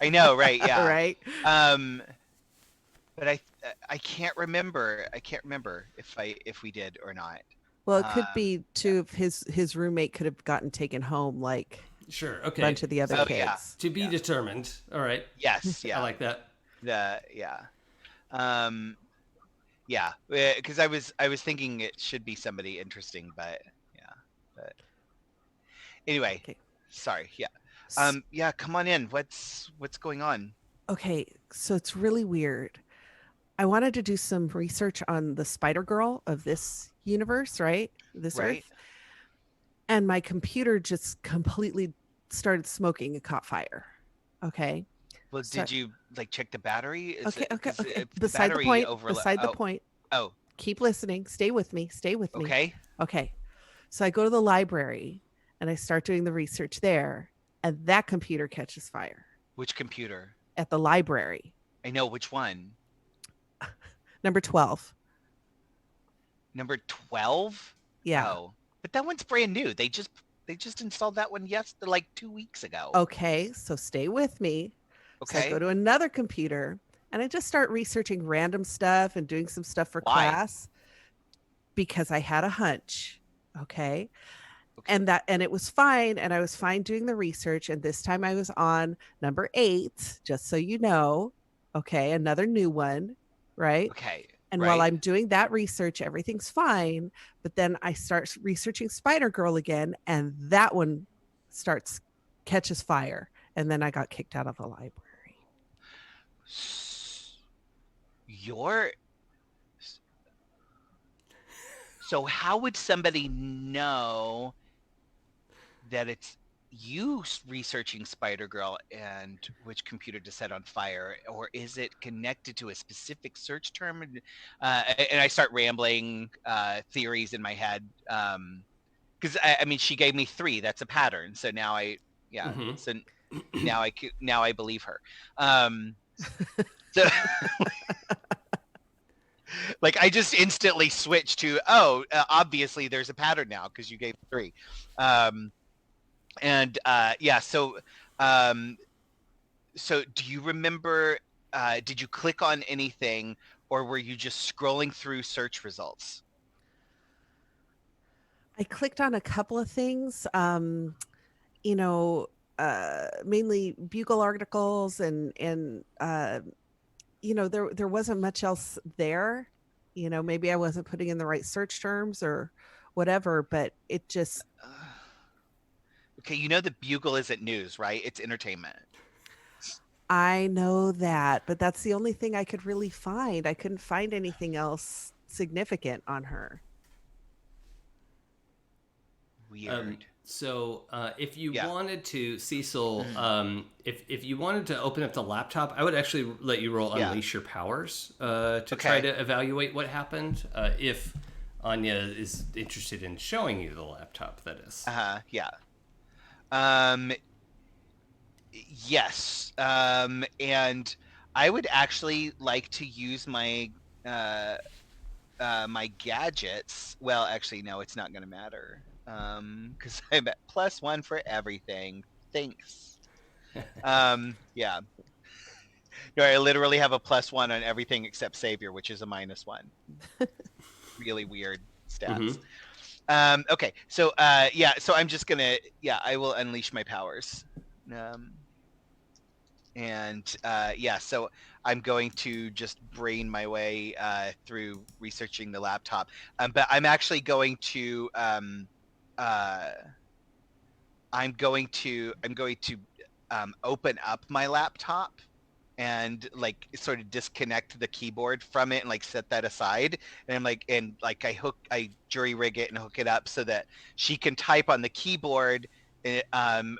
I know, right? Yeah. Right? But I can't remember. I can't remember if we did or not. Well, it could be too if his roommate could have gotten taken home like Sure. a Okay. bunch of the other Oh, kids. yeah. To be determined. All right. Yes. I Yeah. like that. Yeah. Because I was thinking it should be somebody interesting, but anyway. Okay. Sorry. Yeah. S- Yeah. Come on in. What's going on? Okay, so it's really weird. I wanted to do some research on the Spider-Girl of this universe, right? This Right. Earth. And my computer just completely started smoking and caught fire. Okay. Well, So- did you like check the battery? Is Okay. it- Okay. 'cause Okay. if the Beside the battery point. overla- Beside the oh, point. Oh. Keep listening. Stay with me. Stay with me. Okay. Okay. So I go to the library and I start doing the research there, and that computer catches fire Which computer? at the library. I know which one. Number 12. Number 12. Yeah. Oh, but that one's brand new. They just installed that one like 2 weeks ago. Okay, so stay with me. So I Okay. go to another computer and I just start researching random stuff and doing some stuff for Why? class because I had a hunch. Okay. Okay. And it was fine. And I was fine doing the research. And this time I was on number 8, just so you know. Okay. Another new one. Right. Okay. And while Right. I'm doing that research, everything's fine. But then I start researching Spider Girl again. And that one catches fire. And then I got kicked out of the library. You're So how would somebody know that it's you researching Spider Girl and which computer to set on fire, or is it connected to a specific search term? And I start rambling theories in my head because I mean she gave me 3. That's a pattern. So now so now I believe her. So like I just instantly switched to obviously there's a pattern now because you gave 3. So do you remember did you click on anything or were you just scrolling through search results? I clicked on a couple of things, mainly Bugle articles and there wasn't much else there. Maybe I wasn't putting in the right search terms or whatever, but it just. Okay, the Bugle isn't news, right? It's entertainment. I know that, but that's the only thing I could really find. I couldn't find anything else significant on her. Weird. So if you wanted to, Cecil, if you wanted to open up the laptop, I would actually let you roll Unleash Your Powers to try to evaluate what happened. If Anya is interested in showing you the laptop, that is. Yeah. Yes. And I would actually like to use my my gadgets. Well, actually, no, it's not going to matter. Because I'm at +1 for everything. Thanks. Yeah. No, I literally have a +1 on everything except Savior, which is a -1. Really weird stats. Okay, so so I'm just gonna I will unleash my powers. So I'm going to just brain my way through researching the laptop. But I'm actually going to I'm going to open up my laptop and like sort of disconnect the keyboard from it and like set that aside. And I jury rig it and hook it up so that she can type on the keyboard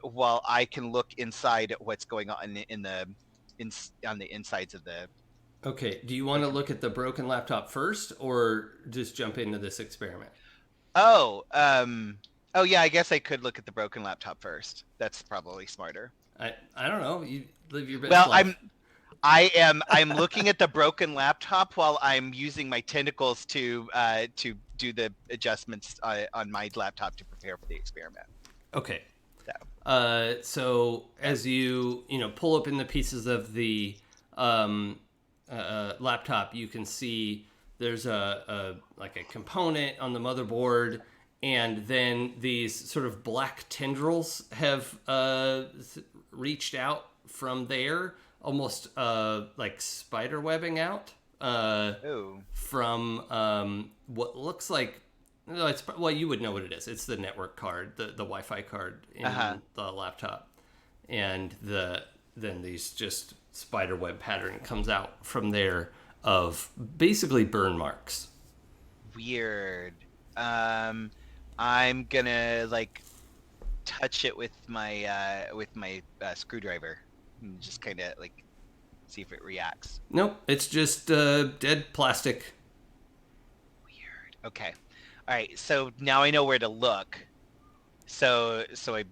while I can look inside at what's going on on the insides of the. Okay. Do you want to look at the broken laptop first or just jump into this experiment? Oh yeah, I guess I could look at the broken laptop first. That's probably smarter. I don't know. You live your best Well, life. I'm looking at the broken laptop while I'm using my tentacles to do the adjustments on my laptop to prepare for the experiment. Okay. So as you pull open the pieces of the laptop, you can see there's a component on the motherboard, and then these sort of black tendrils have reached out from there, almost like spider webbing out from what looks like. No, you would know what it is. It's the network card, the Wi-Fi card in the laptop, and then these just spider web pattern comes out from there of basically burn marks. Weird. I'm gonna touch it with my screwdriver and just kind of see if it reacts. Nope, it's just dead plastic. Weird. Okay. All right. So now I know where to look. So I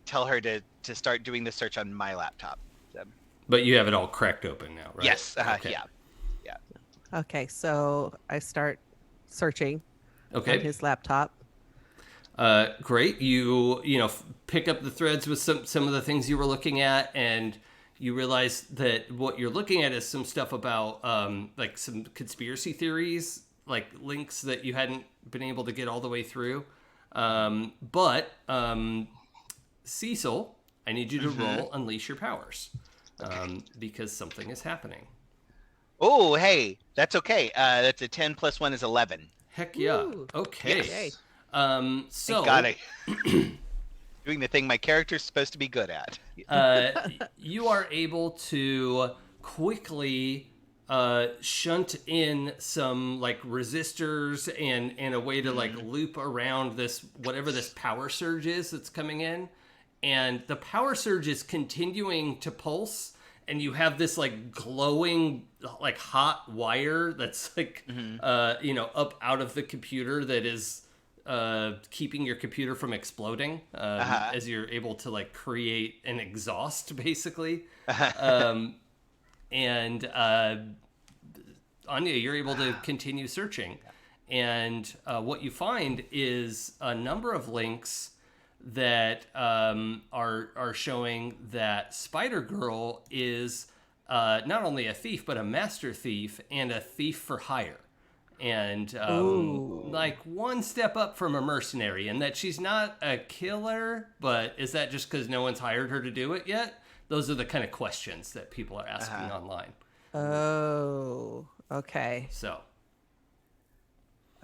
tell her to start doing the search on my laptop. So. But you have it all cracked open now, right? Yes. Okay. Yeah. Okay, so I start searching on his laptop. Great. You pick up the threads with some of the things you were looking at, and you realize that what you're looking at is some stuff about like some conspiracy theories, like links that you hadn't been able to get all the way through. But Cecil, I need you to roll Unleash Your Powers because something is happening. Oh, hey, that's okay. That's a 10 plus 1 is 11. Heck yeah. Ooh. Okay. Yes. So Got it. Doing the thing my character's supposed to be good at. you are able to quickly shunt in some like resistors and a way to like loop around this whatever this power surge is that's coming in, and the power surge is continuing to pulse, and you have this like glowing like hot wire that's like you know, up out of the computer that is keeping your computer from exploding as you're able to like create an exhaust basically. And Anya, you're able to continue searching, and what you find is a number of links that are showing that Spider-Girl is not only a thief but a master thief and a thief for hire, and like one step up from a mercenary, and that she's not a killer, but is that just because no one's hired her to do it yet? Those are the kind of questions that people are asking online. Oh, okay. So,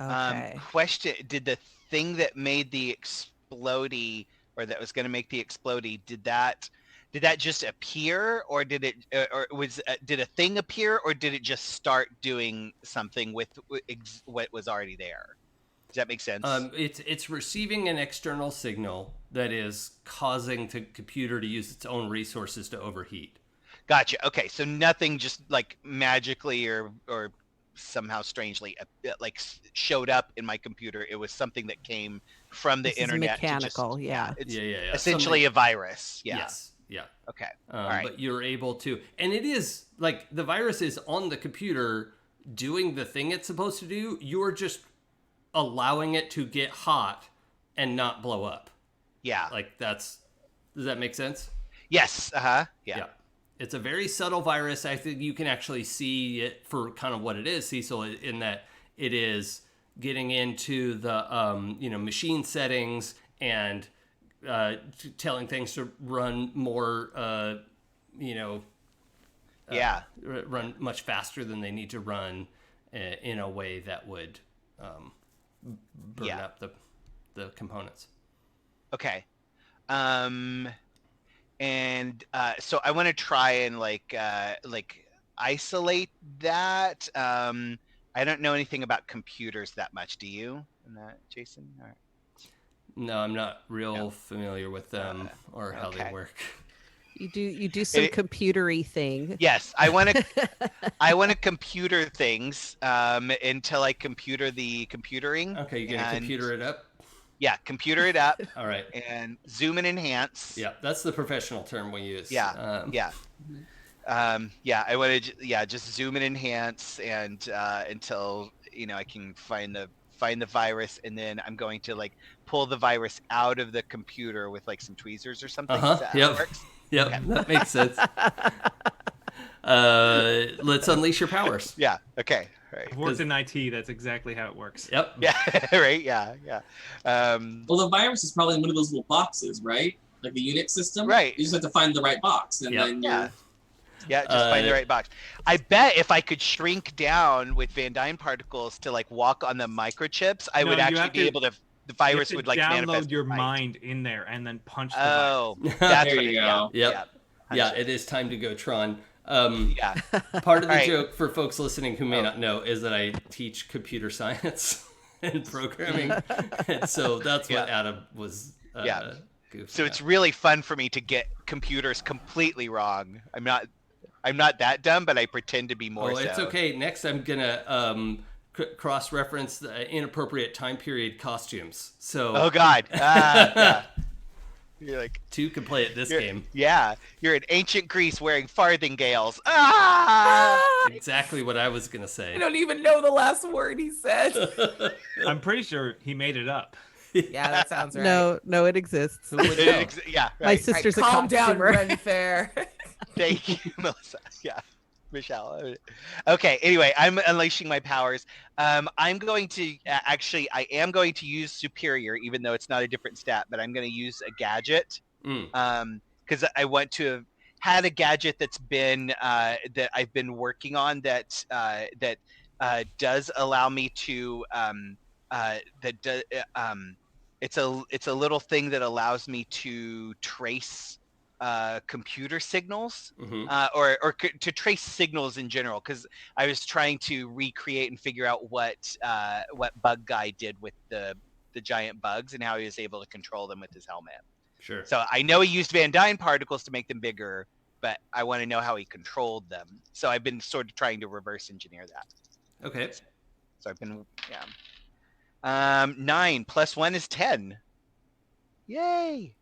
Okay. Question: did the thing that made the explodey, or that was going to make the explodey, did that just appear, or did it, or did a thing appear, or did it just start doing something with what was already there? Does that make sense? It's receiving an external signal that is causing the computer to use its own resources to overheat. Gotcha. Okay, so nothing just like magically or somehow strangely like showed up in my computer. It was something that came from the This is internet. mechanical, yeah. It's Yeah. essentially a virus. Yeah. Yes. Yeah. Okay. All right. But you're able to, and it is like the virus is on the computer doing the thing it's supposed to do. You're just allowing it to get hot and not blow up. Yeah. Like does that make sense? Yes. Yeah. It's a very subtle virus. I think you can actually see it for kind of what it is, Cecil, in that it is getting into the machine settings and telling things to run more run much faster than they need to run in a way that would burn up the components. Okay. And so I want to try and like isolate that. I don't know anything about computers that much. Do you? Jason? All right. No, I'm not real familiar with them or how they work. You do some computery thing. Yes, I want to computer things until I computer the computering. Okay, you're gonna computer it up. Yeah, computer it up. All right. And zoom and enhance. Yeah, that's the professional term we use. Yeah. I want to just zoom and enhance and until I can find the virus, and then I'm going to like pull the virus out of the computer with like some tweezers or something. Is that how it works? Yep, okay. That makes sense. Let's unleash your powers. Yeah. Okay. Right. I've worked in IT. That's exactly how it works. Yep. Yeah. Right. Yeah. Well, the virus is probably in one of those little boxes, right? Like the Unix system. Right. You just have to find the right box, and then Yeah, just find the right box. I bet if I could shrink down with Van Dyne particles to like walk on the microchips, I would actually be able to. The virus would like manifest. Download your mind in there and then punch the virus. That's there you go. Yep. Yeah, it is time to go, Tron. Part of the joke for folks listening who may not know is that I teach computer science and programming, and so that's what Adam was. So it's really fun for me to get computers completely wrong. I'm not that dumb, but I pretend to be more. It's okay. Next, I'm gonna cross-reference the inappropriate time period costumes. So. Oh God. Yeah. You're like 2 can play at this game. Yeah, you're in ancient Greece wearing farthingales. Exactly what I was gonna say. I don't even know the last word he said. I'm pretty sure he made it up. Yeah, that sounds right. No, it exists. Yeah, right. My sister's a calm down, costumer. Ren Fair. Thank you, Melissa. Yeah, Michelle. Okay. Anyway, I'm unleashing my powers. I'm going to actually. I am going to use superior, even though it's not a different stat. But I'm going to use a gadget. Because I want to have had a gadget that's been that I've been working on that does allow me to it's a little thing that allows me to trace computer signals or to trace signals in general, because I was trying to recreate and figure out what Bug Guy did with the giant bugs and how he was able to control them with his helmet. Sure. So I know he used Van Dyne particles to make them bigger, but I want to know how he controlled them. So I've been sort of trying to reverse engineer that. Okay. So I've been 9 + 1 is 10. Yay.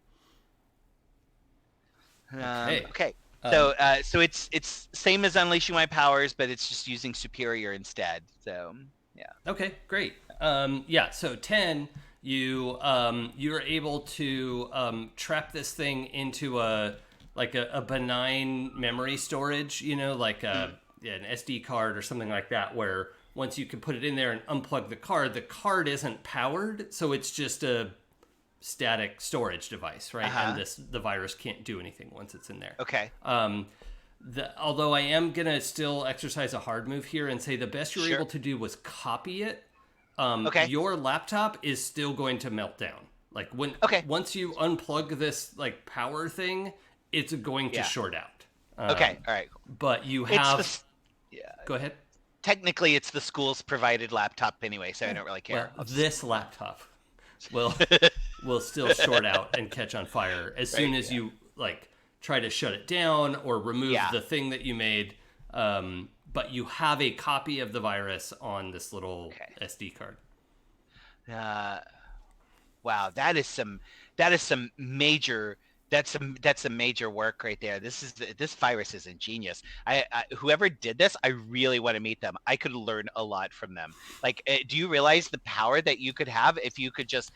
Okay. So it's same as unleashing my powers, but it's just using superior instead. So yeah. Okay, great. So 10, you're able to trap this thing into a benign memory storage, like an SD card or something like that, where once you can put it in there and unplug the card isn't powered, so it's just a static storage device, right? And the virus can't do anything once it's in there. Okay. Although I am gonna still exercise a hard move here and say the best you were able to do was copy it. Your laptop is still going to melt down. Like once you unplug this power thing, it's going to short out. All right. But you have. Go ahead. Technically, it's the school's provided laptop anyway, so I don't really care. Well, this laptop will still short out and catch on fire as soon as you try to shut it down or remove the thing that you made. But you have a copy of the virus on this little SD card. Wow, that is some major. That's some major work right there. This virus is ingenious. I whoever did this, I really want to meet them. I could learn a lot from them. Do you realize the power that you could have if you could just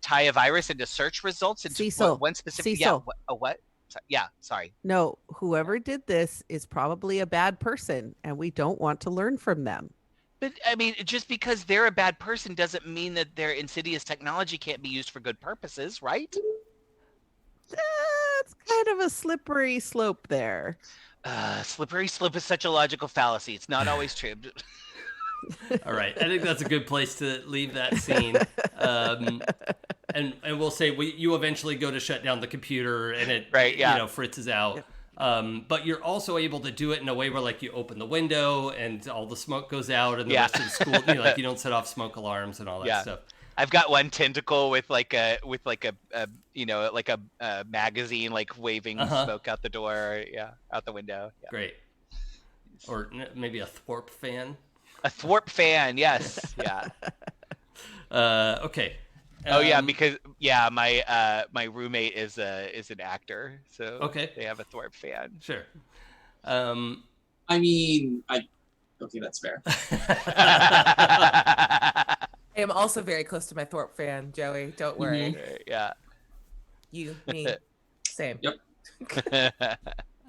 tie a virus into search results into one specific? Cecil. Yeah. What? Yeah. Sorry. No, whoever did this is probably a bad person, and we don't want to learn from them. But I mean, just because they're a bad person doesn't mean that their insidious technology can't be used for good purposes, right? That's kind of a slippery slope there. Slippery slope is such a logical fallacy. It's not always true. All right. I think that's a good place to leave that scene. And we'll say you eventually go to shut down the computer and it Fritz is out. But you're also able to do it in a way where you open the window and all the smoke goes out and the rest of the school, you don't set off smoke alarms and all that stuff. I've got one tentacle with a magazine waving smoke out the door, out the window. Yeah. Great. Or maybe a thwarp fan. A thwarp fan, yes, yeah. Okay. Because my roommate is an actor, so they have a thwarp fan. Sure. Okay, that's fair. I am also very close to my Thorpe fan, Joey. Don't worry. Mm-hmm. Yeah. You, me, same. Yep.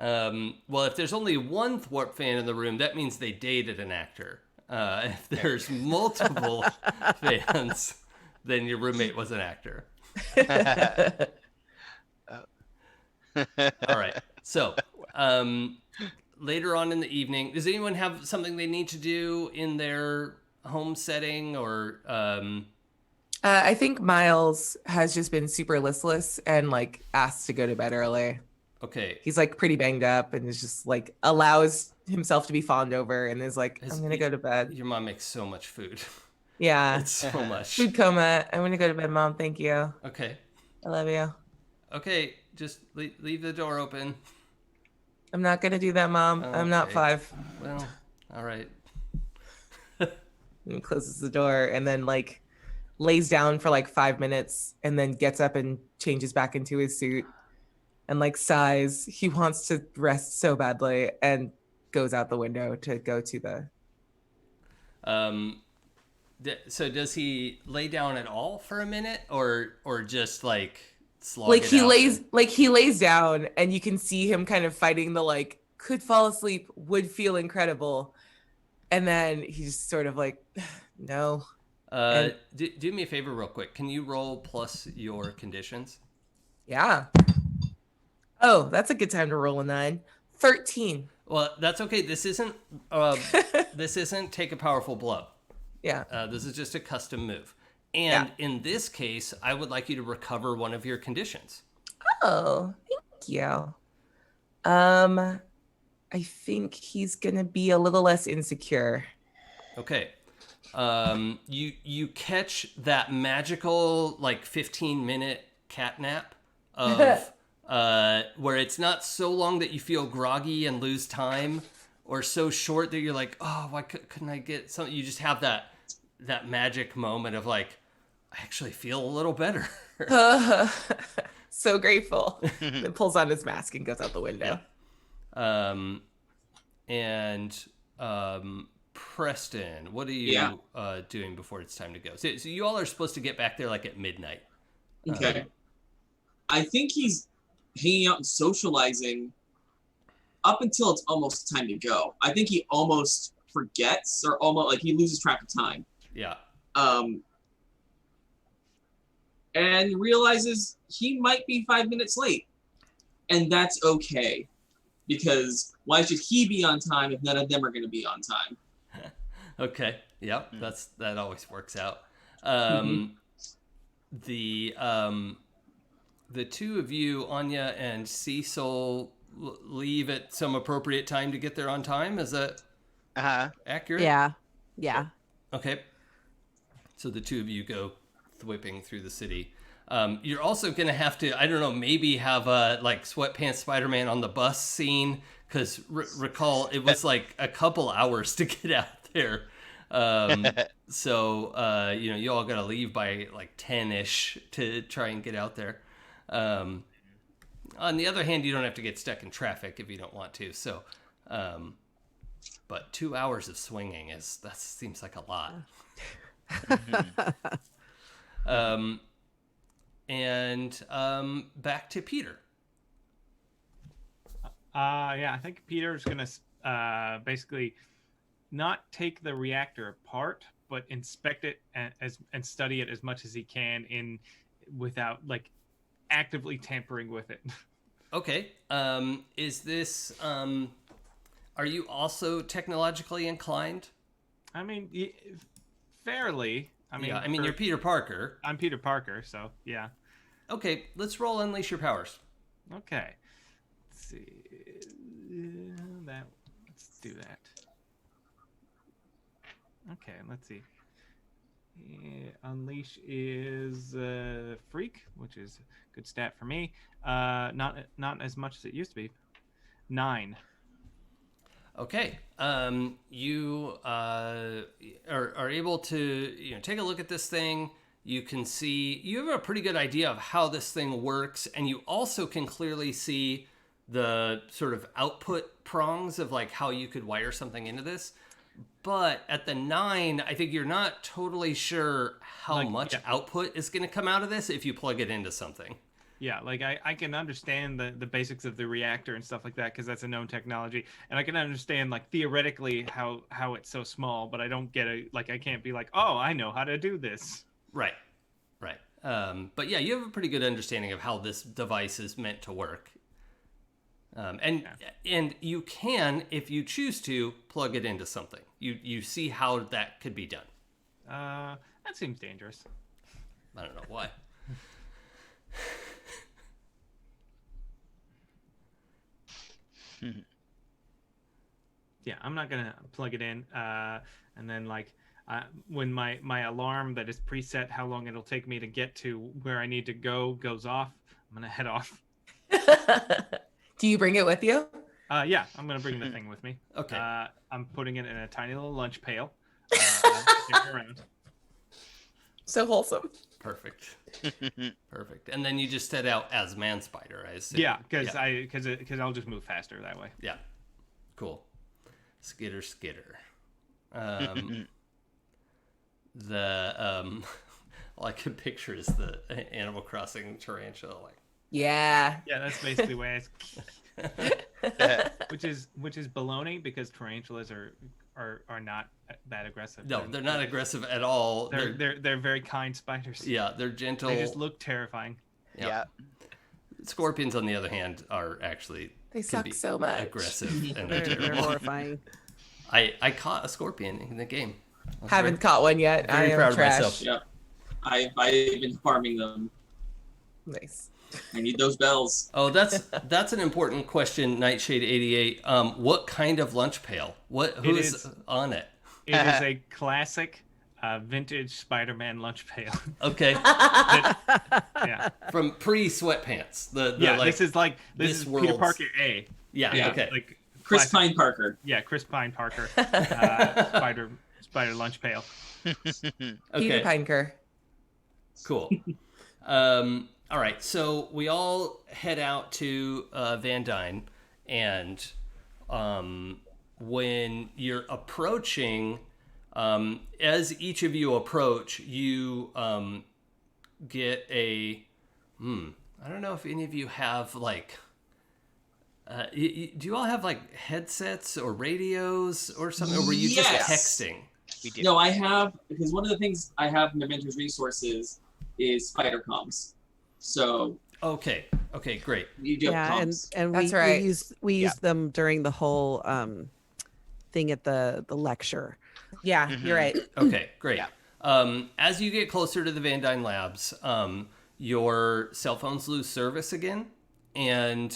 Well, if there's only one Thwarp fan in the room, that means they dated an actor. If there's multiple fans, then your roommate was an actor. All right. So, later on in the evening, does anyone have something they need to do in their home setting or I think Miles has just been super listless and asked to go to bed early. Okay. He's pretty banged up and is just allows himself to be fawned over and is I'm gonna go to bed. Your mom makes so much food. Yeah. It's so much. Food coma. I'm gonna go to bed, Mom. Thank you. Okay. I love you. Okay, just leave the door open. I'm not gonna do that, Mom. Okay. I'm not 5. Well, all right. And closes the door and then lays down for 5 minutes and then gets up and changes back into his suit and sighs. He wants to rest so badly and goes out the window to go to the So does he lay down at all for a minute or just slog Like it he out. lays down, and you can see him kind of fighting the like could fall asleep, would feel incredible, and then he's sort of like, no. Do me a favor real quick. Can you roll plus your conditions? Yeah. Oh, that's a good time to roll a 9. 13. Well, that's okay. This isn't take a powerful blow. Yeah. This is just a custom move. And Yeah. in this case, I would like you to recover one of your conditions. Oh, thank you. I think he's gonna be a little less insecure. Okay. You catch that magical like 15-minute cat nap of where it's not so long that you feel groggy and lose time, or so short that you're like, oh, why couldn't I get something? You just have that magic moment of like, I actually feel a little better. So grateful. Then pulls on his mask and goes out the window. Preston, what are you doing before it's time to go? So you all are supposed to get back there like at midnight. Okay. I think he's hanging out and socializing up until it's almost time to go. I think he almost forgets, or almost like he loses track of time. Yeah. And realizes he might be 5 minutes late. And that's okay. Because why should he be on time if none of them are going to be on time? Okay. Yep. That always works out. The two of you, Anya and Cecil, leave at some appropriate time to get there on time. Is that accurate? Yeah. Okay. So the two of you go whipping through the city. You're also going to have to, I don't know, maybe have a like sweatpants Spider-Man on the bus scene, because recall it was like a couple hours to get out there. So, you all got to leave by like 10-ish to try and get out there. On the other hand, you don't have to get stuck in traffic if you don't want to. So, but 2 hours of swinging that seems like a lot. Back to Peter. I think Peter's gonna basically not take the reactor apart, but inspect it and study it as much as he can without like actively tampering with it. Okay. Is this are you also technologically inclined? I mean, fairly. You're Peter Parker. I'm Peter Parker, so yeah. Okay, let's roll Unleash Your Powers. Okay. Let's see. Let's do that. Okay, let's see. Unleash is Freak, which is a good stat for me. Not as much as it used to be. 9. Okay. You are able to take a look at this thing. You can see, you have a pretty good idea of how this thing works, and you also can clearly see the sort of output prongs of like how you could wire something into this. But at the 9, I think you're not totally sure how much output is going to come out of this if you plug it into something. Yeah, like I can understand the basics of the reactor and stuff like that, because that's a known technology, and I can understand like theoretically how it's so small, but I don't get I can't be like, oh, I know how to do this. Right. But yeah, you have a pretty good understanding of how this device is meant to work. And you can, if you choose to, plug it into something. You see how that could be done. That seems dangerous. I don't know why. Yeah, I'm not gonna plug it in, and then when my alarm that is preset how long it'll take me to get to where I need to go goes off, I'm gonna head off. Do you bring it with you? Yeah, I'm gonna bring the thing with me. Okay. I'm putting it in a tiny little lunch pail. Around. So wholesome. Perfect. And then you just set out as Man Spider, I assume. Yeah, because I'll just move faster that way. Yeah. Cool. Skitter. all I can picture is the Animal Crossing tarantula. Like, Yeah. Yeah, that's basically where which is baloney because tarantulas are not that aggressive. no, they're not aggressive at all. They're very kind spiders. Yeah, they're gentle. They just look terrifying. Yeah. Scorpions, on the other hand, are actually They can suck be so much. aggressive and They're terrible. horrifying. I caught a scorpion in the game. I was Haven't caught one yet. very I am proud of trash. myself. Yep. I've been farming them. Nice. I need those bells. Oh, that's an important question, Nightshade88. What kind of lunch pail? Who's is- on it? It is a classic vintage Spider-Man lunch pail. Okay, Yeah. from pre-sweatpants. Yeah, like, this is this Peter world's- Parker A. yeah. Okay. Like Chris classic- Pine Parker. Yeah, Chris Pine Parker. Spider lunch pail. Peter Okay. Pineker. Cool. All right, so we all head out to Van Dyne, and when you're approaching, as each of you approach, you get a. I don't know if any of you have like. Do you all have like headsets or radios or something, or were you just Yes. texting? We did. No, I have, because one of the things I have in my mentor's resources is spider comms. So Okay, great. you do have Yeah, comms. and That's we right. used them during the whole thing at the lecture. Yeah, you're right. Okay, great. Yeah. As you get closer to the Van Dyne Labs, your cell phones lose service again, and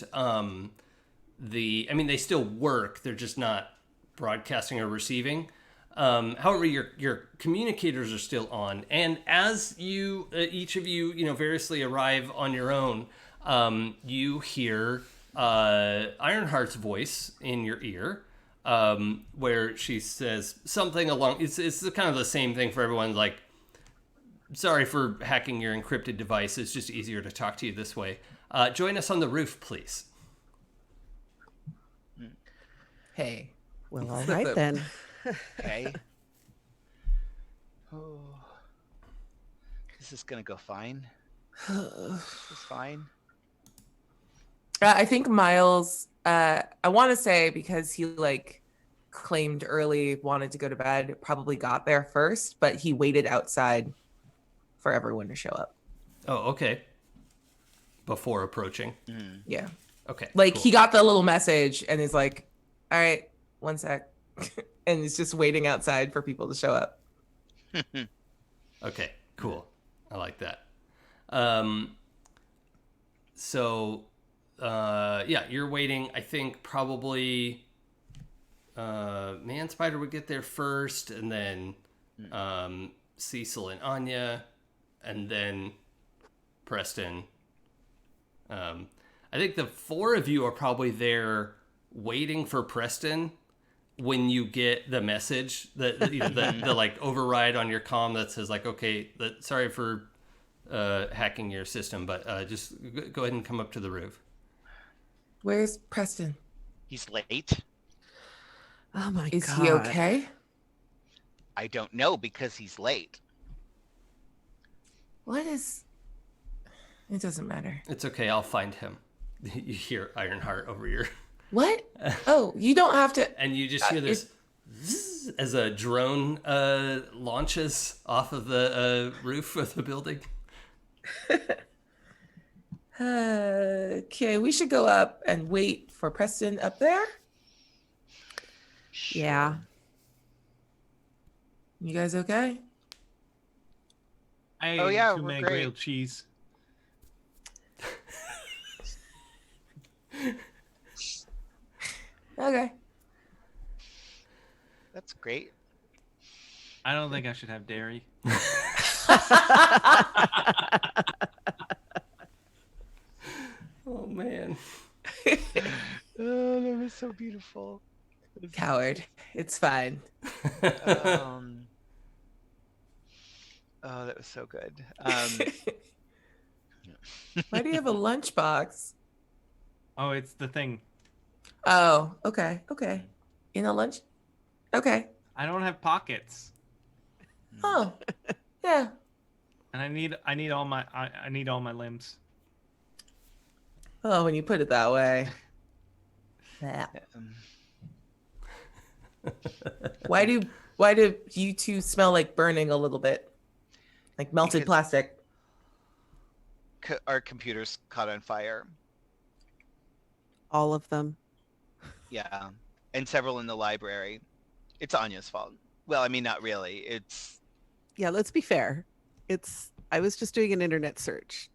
they still work. They're just not broadcasting or receiving. However, your communicators are still on, and as you each of you variously arrive on your own, you hear Ironheart's voice in your ear, where she says something along. It's kind of the same thing for everyone. Like, sorry for hacking your encrypted device. It's just easier to talk to you this way. Join us on the roof, please. Hey. Well, all right then. Okay. Oh. This is gonna go fine. This is fine. I think Miles, I want to say because he like claimed early, wanted to go to bed, probably got there first, but he waited outside for everyone to show up. Oh, okay. Before approaching. Yeah. Okay. Like cool. he got the little message and is like, all right, one sec. And he's just waiting outside for people to show up. Okay, cool. I like that. So, yeah, you're waiting. I think probably Man Spider would get there first, and then Cecil and Anya, and then Preston. I think the four of you are probably there waiting for Preston when you get the message that the like override on your comm that says like, okay, sorry for hacking your system, but just go ahead and come up to the roof. Where's Preston? He's late. Oh my Is god. he okay? I don't know because he's late. What is... It doesn't matter. It's okay, I'll find him. You hear Ironheart over your... What? Oh, you don't have to... And you just hear this zzz as a drone launches off of the roof of the building. Okay, we should go up and wait for Preston up there. Yeah. You guys okay? I Oh, yeah, to we're make great. grilled cheese. Okay. That's great. I don't think I should have dairy. Oh, man. Oh, that was so beautiful. Coward. It's fine. Oh, that was so good. Why do you have a lunchbox? Oh, it's the thing. Oh, okay. Okay. In a lunch? Okay. I don't have pockets. Oh, yeah. And I need all my limbs. Oh, when you put it that way. Yeah. Um, Why do you two smell like burning a little bit? Like melted Because- plastic. our computers caught on fire. All of them. Yeah, and several in the library. It's Anya's fault. Well, I mean, not really. It's Yeah, let's be fair. I was just doing an internet search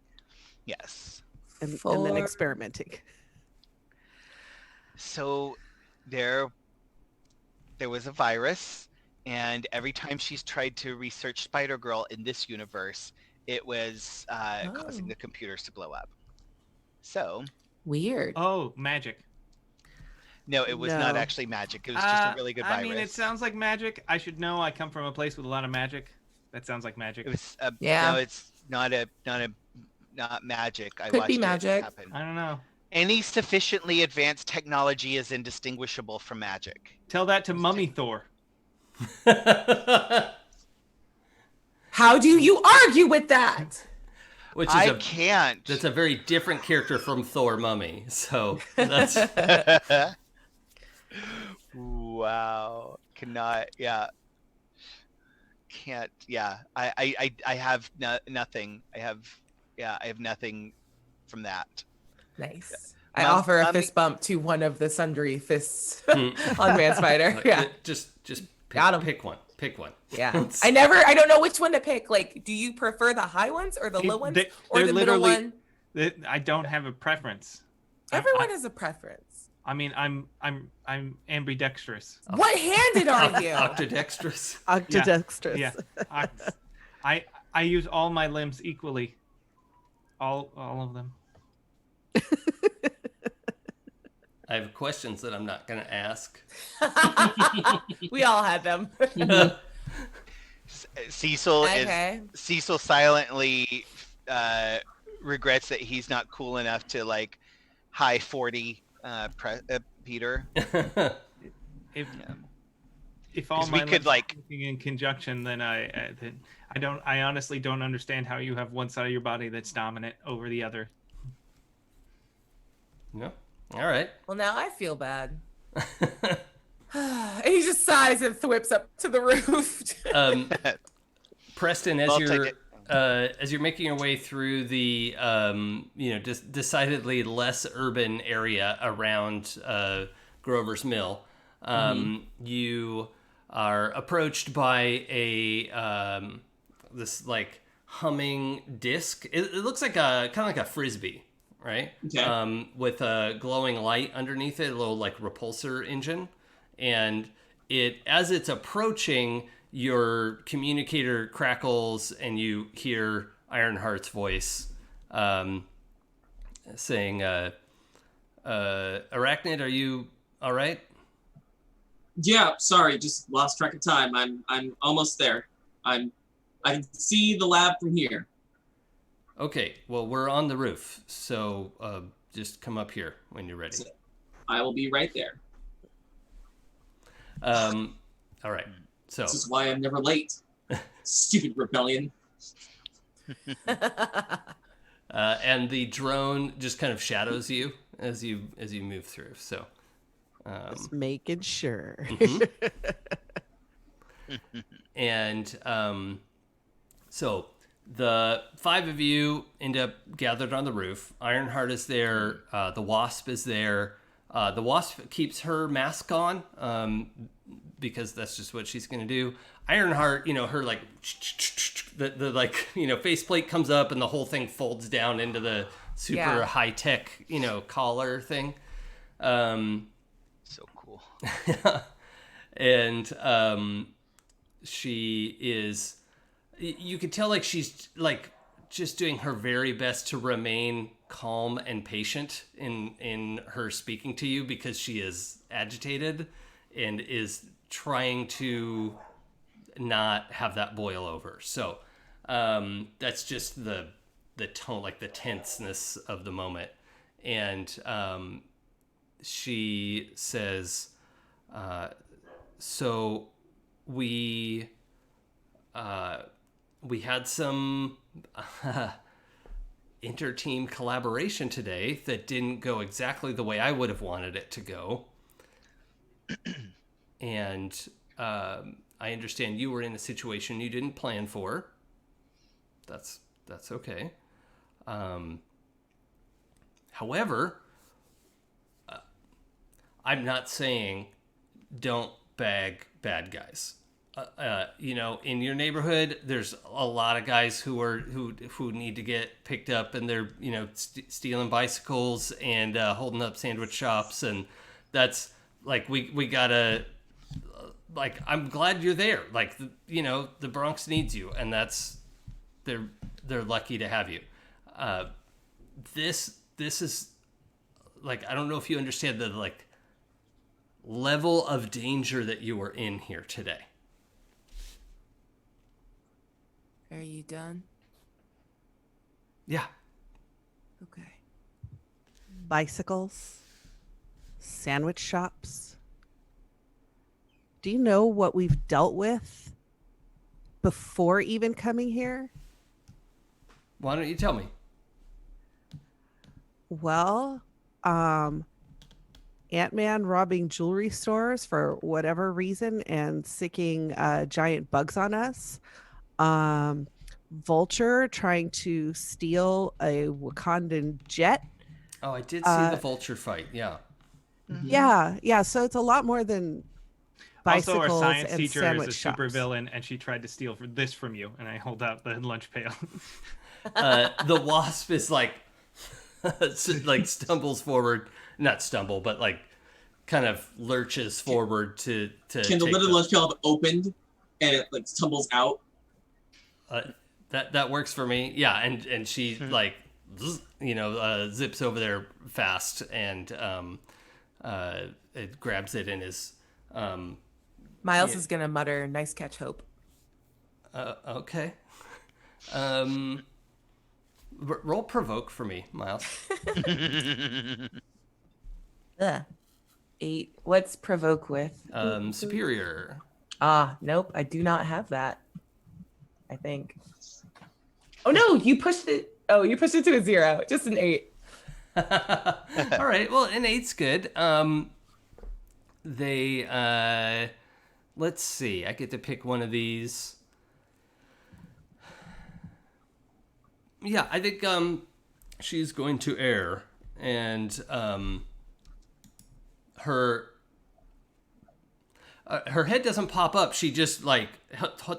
yes. and then For- experimenting. So there was a virus, and every time she's tried to research Spider Girl in this universe, it was causing Oh. the computers to blow up. So Weird. Oh, magic. no, it was not No. actually magic. It was just a really good virus. I mean, it sounds like magic. I should know. I come from a place with a lot of magic. That sounds like magic. It was Yeah. No, it's not magic. I Could watched be it magic. happen. I don't know. Any sufficiently advanced technology is indistinguishable from magic. Tell that to Mummy Thor. How do you argue with that? Which is I can't. that's a very different character from Thor Mummy. So that's Wow. Cannot. Yeah. Can't. Yeah. I have nothing. I have nothing from that. Nice. I Mum- offer a Mummy- fist bump to one of the sundry fists Hmm. on Man Spider. Yeah. just Got 'em. pick one. Pick one. Yeah. I don't know which one to pick. Like, do you prefer the high ones or the low ones? Or they're the middle literally- one? I don't have a preference. Everyone has a preference. I mean, I'm ambidextrous. What-handed are you? Octodextrous. Octodextrous. Yeah. I use all my limbs equally. All of them. I have questions that I'm not going to ask. We all had them. Cecil Okay. Cecil silently regrets that he's not cool enough to like high 40 Peter. If Yeah. if all 'Cause we my could, limbs are like- working in conjunction, then I honestly don't understand how you have one side of your body that's dominant over the other. No. All right. Well, now I feel bad. And he just sighs and thwips up to the roof. Preston, Well, I'll take as you're making your way through the just decidedly less urban area around Grover's Mill, you are approached by a this like humming disc. It looks like a kind of like a frisbee, right? Okay. With a glowing light underneath it, a little like repulsor engine, and as it's approaching, your communicator crackles and you hear Ironheart's voice saying, Arachnid, are you all right? Yeah, sorry, just lost track of time. I'm almost there. I can see the lab from here. Okay, well, we're on the roof, so just come up here when you're ready. I will be right there. All right, so This is why I'm never late. Stupid rebellion. and the drone just kind of shadows you as you move through. So Just making sure. and so the five of you end up gathered on the roof. Ironheart is there. The Wasp is there. The Wasp keeps her mask on because that's just what she's going to do. Ironheart, her like the like faceplate comes up and the whole thing folds down into the super high tech collar thing. So cool. And she is, you could tell like she's like just doing her very best to remain calm and patient in her speaking to you because she is agitated and is trying to not have that boil over. So that's just the tone, like the tenseness of the moment. And she says, so we we had some inter-team collaboration today that didn't go exactly the way I would have wanted it to go. And I understand you were in a situation you didn't plan for. That's okay. However, I'm not saying don't bag bad guys. In your neighborhood, there's a lot of guys who need to get picked up, and they're stealing bicycles and holding up sandwich shops, and that's like we gotta. Like, I'm glad you're there. Like, the Bronx needs you, and they're lucky to have you. This is like, I don't know if you understand the like level of danger that you are in here today. Are you done? Yeah. Okay. Bicycles, sandwich shops. Do you know what we've dealt with before even coming here? Why don't you tell me? Well, Ant-Man robbing jewelry stores for whatever reason and sicking giant bugs on us. Vulture trying to steal a Wakandan jet. Oh, I did see the vulture fight. Yeah. Mm-hmm. Yeah. So it's a lot more than bicycles. Also, our science and teacher sandwich is a shops. supervillain, and she tried to steal this from you. And I hold out the lunch pail. The wasp is like stumbles forward, not stumble, but like kind of lurches forward to Can the lid of the lunch pail have opened and it like tumbles out? That works for me. Yeah, and she like zips over there fast and it grabs it in his Miles is gonna mutter, "Nice catch, Hope." Okay. Roll provoke for me, Miles. 8. What's provoke with? Superior. Nope, I do not have that. I think. Oh no, you pushed it. Oh, you pushed it to a 0. Just an 8. All right. Well, an 8's good. Let's see. I get to pick one of these. Yeah, I think she's going to err, and her head doesn't pop up. She just like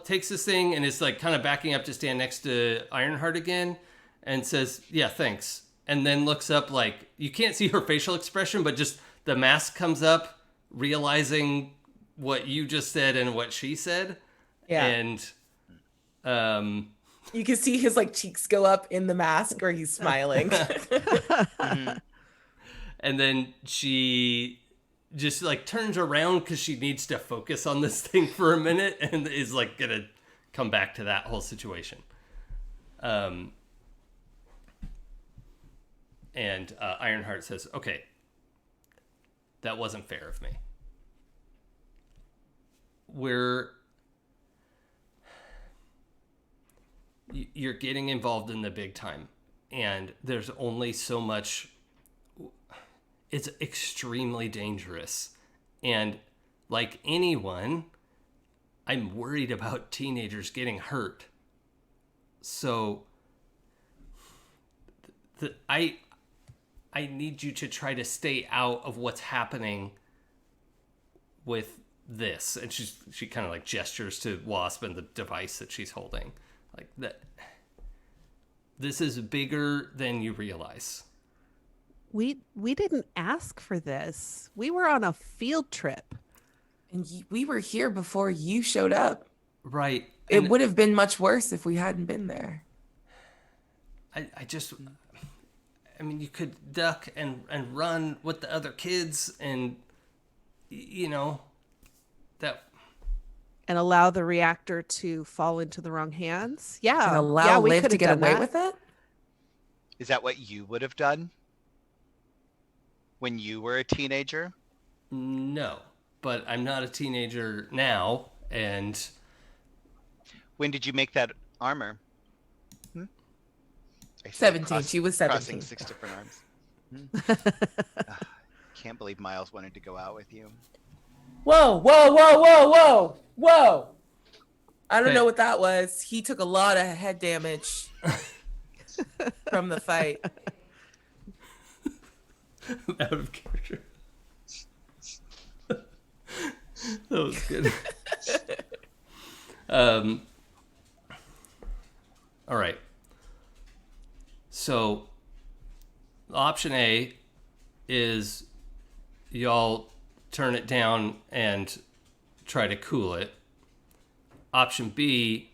takes this thing and is like kind of backing up to stand next to Ironheart again, and says, "Yeah, thanks." And then looks up, like you can't see her facial expression, but just the mask comes up, realizing what you just said and what she said. Yeah. And you can see his like cheeks go up in the mask, or he's smiling. And then she just like turns around because she needs to focus on this thing for a minute, and is like gonna come back to that whole situation. And Ironheart says, "Okay, that wasn't fair of me. You're getting involved in the big time, and there's only so much. It's extremely dangerous, and like anyone, I'm worried about teenagers getting hurt. So I need you to try to stay out of what's happening with this." And she kind of like gestures to Wasp and the device that she's holding. Like that. This is bigger than you realize. We didn't ask for this. We were on a field trip. And we were here before you showed up. Right. It would have been much worse if we hadn't been there. I mean, you could duck and run with the other kids, and that. And allow the reactor to fall into the wrong hands. Yeah. And allow we Liv could to have get done away that. with it? Is that what you would have done when you were a teenager? No, but I'm not a teenager now, and When did you make that armor? I say 17. She was 17. Crossing 6 different arms. Can't believe Miles wanted to go out with you. Whoa, whoa, whoa, whoa, whoa, whoa. I don't Okay. know what that was. He took a lot of head damage from the fight. Out of character. That was good. All right. So, option A is y'all turn it down and try to cool it. Option B,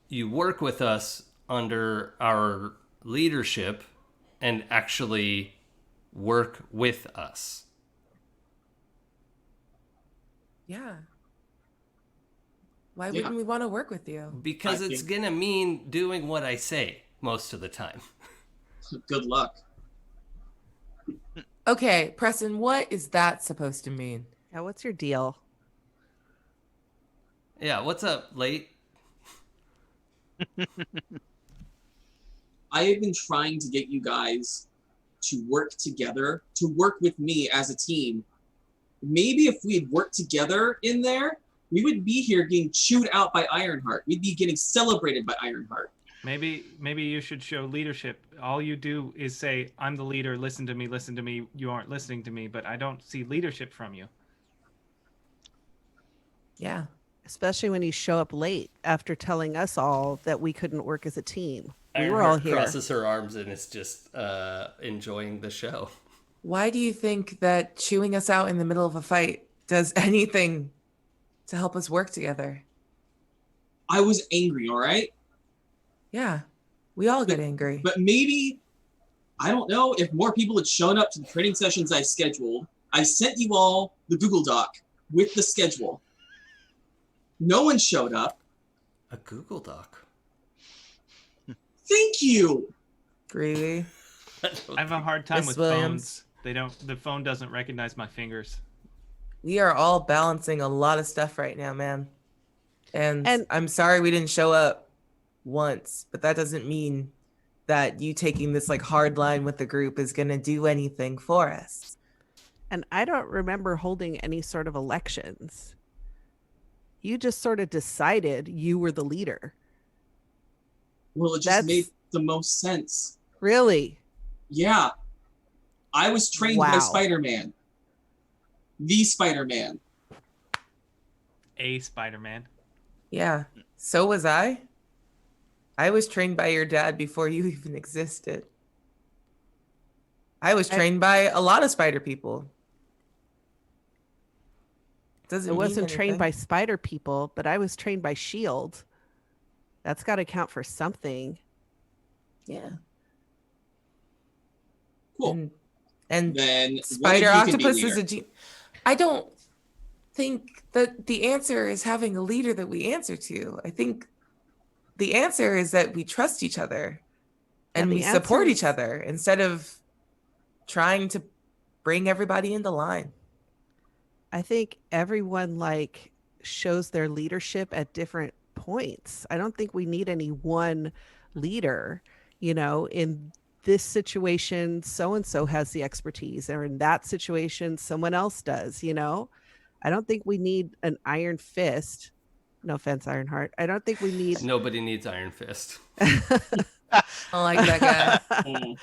you work with us under our leadership and actually work with us. Yeah. Why Yeah. wouldn't we want to work with you? Because I it's think- going to mean doing what I say most of the time. Good luck. Okay, Preston, what is that supposed to mean? Now, what's your deal? Yeah, what's up, late? I have been trying to get you guys to work together, to work with me as a team. Maybe if we had worked together in there, we would be here getting chewed out by Ironheart. We'd be getting celebrated by Ironheart. Maybe you should show leadership. All you do is say, I'm the leader, listen to me, you aren't listening to me, but I don't see leadership from you. Yeah. Especially when you show up late after telling us all that we couldn't work as a team. We were Ironheart all here. crosses her arms and is just enjoying the show. Why do you think that chewing us out in the middle of a fight does anything to help us work together? I was angry, all right? Yeah. We all get angry. But maybe, I don't know, if more people had shown up to the training sessions I scheduled, I sent you all the Google Doc with the schedule. No one showed up. A Google Doc. Thank you. Really? I have a hard time Miss with Williams. phones. The phone doesn't recognize my fingers. We are all balancing a lot of stuff right now, man. And And- I'm sorry we didn't show up once, but that doesn't mean that you taking this like hard line with the group is going to do anything for us. And I don't remember holding any sort of elections. You just sort of decided you were the leader. Well, it just That's- made the most sense. Really? Yeah. I was trained by Wow. Spider-Man. The Spider-Man. A Spider-Man. Yeah. So was I. I was trained by your dad before you even existed. I was trained by a lot of spider people. Doesn't I mean wasn't trained by anything. spider people, but I was trained by S.H.I.E.L.D. That's got to count for something. Yeah. Cool. And Then Spider one of you can be Octopus is leader. a G. I don't think that the answer is having a leader that we answer to. I think the answer is that we trust each other and the we support answer each is- other instead of trying to bring everybody into line. I think everyone like shows their leadership at different points. I don't think we need any one leader, in this situation so and so has the expertise, or in that situation someone else does. I don't think we need an iron fist. No offense, Ironheart. I don't think we need Nobody needs Iron Fist. I like that guy. Mm.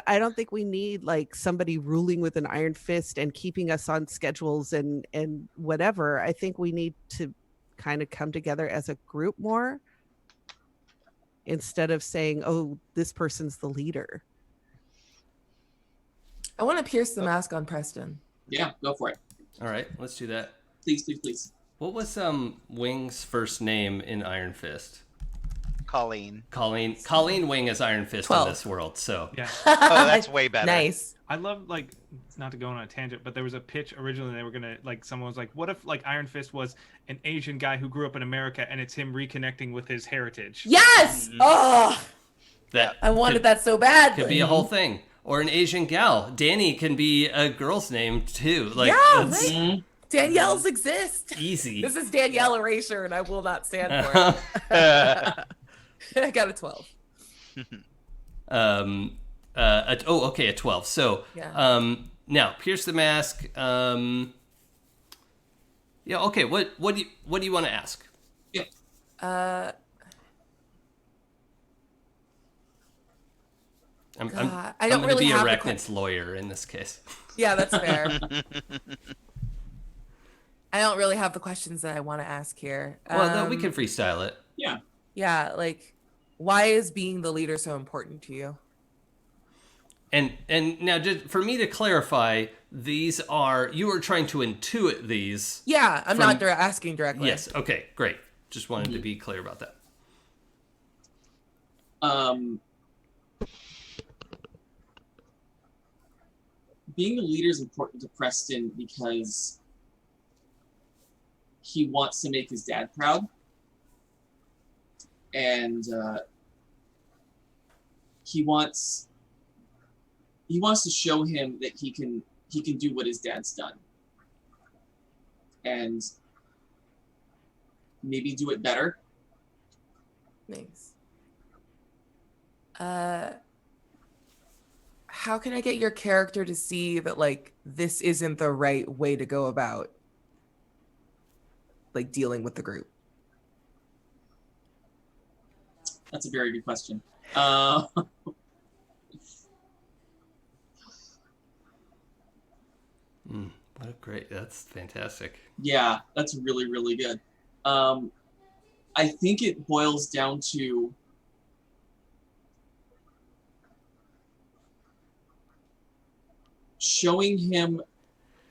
I don't think we need like somebody ruling with an iron fist and keeping us on schedules and whatever. I think we need to kind of come together as a group more instead of saying, oh, this person's the leader. I want to pierce the mask on Preston. Yeah, go for it. All right, let's do that. Please, please, please. What was Wing's first name in Iron Fist? Colleen. Colleen Wing is Iron Fist 12. in this world, so Yeah. Oh, that's way better. Nice. I love, like, it's not to go on a tangent, but there was a pitch originally they were gonna, like, someone was like, what if, like, Iron Fist was an Asian guy who grew up in America and it's him reconnecting with his heritage? Yes. Oh, that I wanted could, that so bad. could be a whole thing. Or an Asian gal. Danny can be a girl's name too. Like, Yeah, that's- right. Danielle's exist. Easy. This is Danielle erasure, and I will not stand for it. I got a 12. Okay, a 12. So, Yeah. now pierce the mask. Yeah. Okay. What do you want to ask? I'm I don't going to really be have Arachnid's lawyer in this case. Yeah, that's fair. I don't really have the questions that I want to ask here. Well, no, we can freestyle it. Yeah. Yeah, like, why is being the leader so important to you? And now, just for me to clarify, these are, you were trying to intuit these. Yeah, I'm not asking directly. Yes. Okay. Great. Just wanted to be clear about that. Being a leader is important to Preston because he wants to make his dad proud, and he wants to show him that he can do what his dad's done, and maybe do it better. Nice. How can I get your character to see that, like, this isn't the right way to go about, like, dealing with the group? That's a very good question. What a great, that's fantastic. Yeah, that's really, really good. I think it boils down to showing him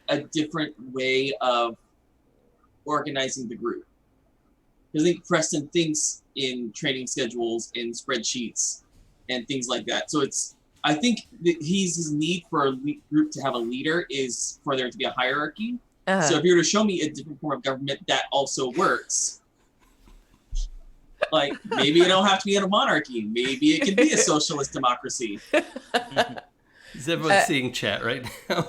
a different way of organizing the group. I think Preston thinks in training schedules and spreadsheets and things like that. So I think that his need for a group to have a leader is for there to be a hierarchy. So if you were to show me a different form of government that also works, like maybe it don't have to be in a monarchy. Maybe it could be a socialist democracy. Is everyone seeing chat right now?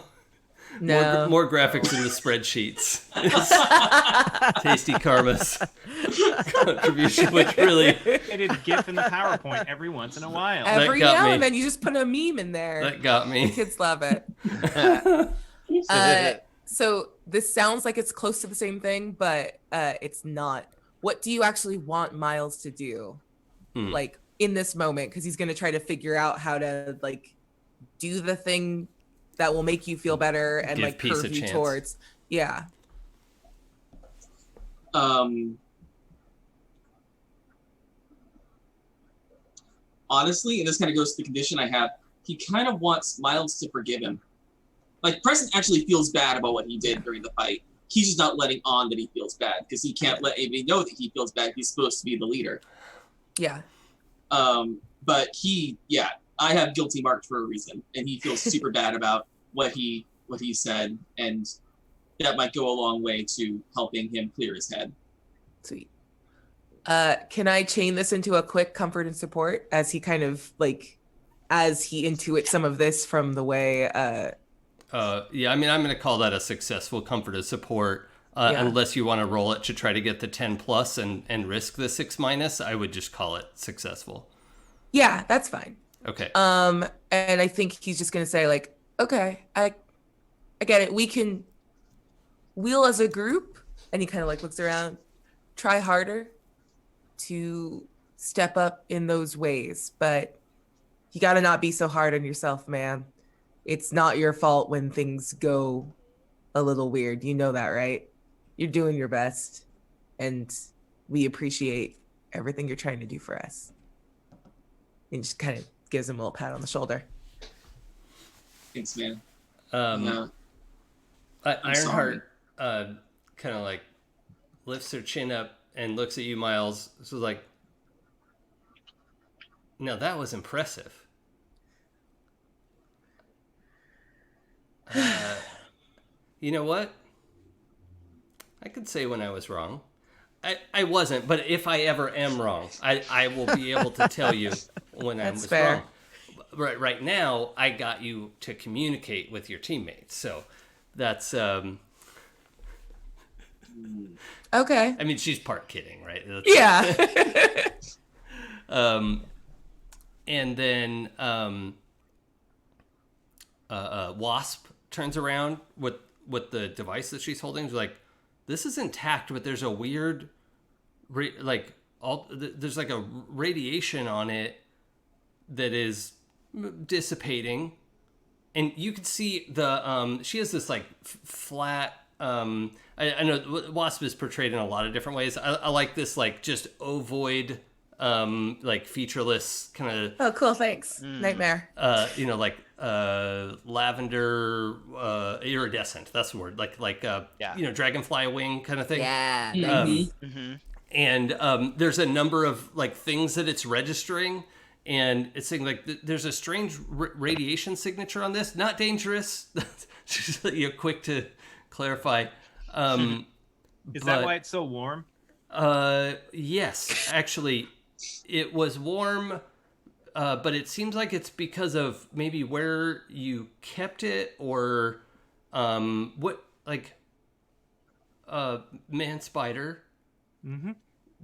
No. More graphics in the spreadsheets. Tasty Karma's contribution, which really... I did GIF in the PowerPoint every once in a while. Every got now me. and then you just put a meme in there. That got The me. kids love it. So this sounds like it's close to the same thing, but it's not. What do you actually want Miles to do, like, in this moment? Because he's going to try to figure out how to, like, do the thing that will make you feel better and Give like peace curve a you chance. towards. Yeah. Honestly, and this kind of goes to the condition I have, he kind of wants Miles to forgive him. Like, Preston actually feels bad about what he did during the fight. He's just not letting on that he feels bad because he can't let anybody know that he feels bad. He's supposed to be the leader. Yeah. But I have guilty marked for a reason, and he feels super bad about what he said, and that might go a long way to helping him clear his head. Sweet. Can I chain this into a quick comfort and support as he kind of like, as he intuits some of this from the way, Yeah, I mean, I'm going to call that a successful comfort and support, unless you want to roll it to try to get the 10 plus and risk the 6-. I would just call it successful. Yeah, that's fine. Okay. And I think he's just gonna say like, okay, I get it. We'll as a group, and he kind of like looks around, try harder to step up in those ways, but you gotta not be so hard on yourself, man. It's not your fault when things go a little weird. You know that, right? You're doing your best, and we appreciate everything you're trying to do for us. And just kind of gives him a little pat on the shoulder. Thanks, man. Ironheart kind of like lifts her chin up and looks at you, Miles. So like, now that was impressive. You know what? I could say when I was wrong. I wasn't, but if I ever am wrong, I will be able to tell you when I was fair. wrong. Right now, I got you to communicate with your teammates, so that's Okay. I mean, she's part kidding, right? Yeah. And then Wasp turns around with the device that she's holding. She's like, "This is intact, but there's a weird, there's like a radiation on it that is dissipating." And you can see the she has this like flat. I know Wasp is portrayed in a lot of different ways. I like this like just ovoid, like featureless kind of. Oh, cool. Thanks. Nightmare. Like lavender, iridescent. That's the word. Like dragonfly wing kind of thing. Yeah. And there's a number of like things that it's registering. And it's saying like there's a strange radiation signature on this. Not dangerous. Just quick to clarify. Is that why it's so warm? Yes, actually, it was warm, but it seems like it's because of maybe where you kept it or what Man Spider. Mm-hmm.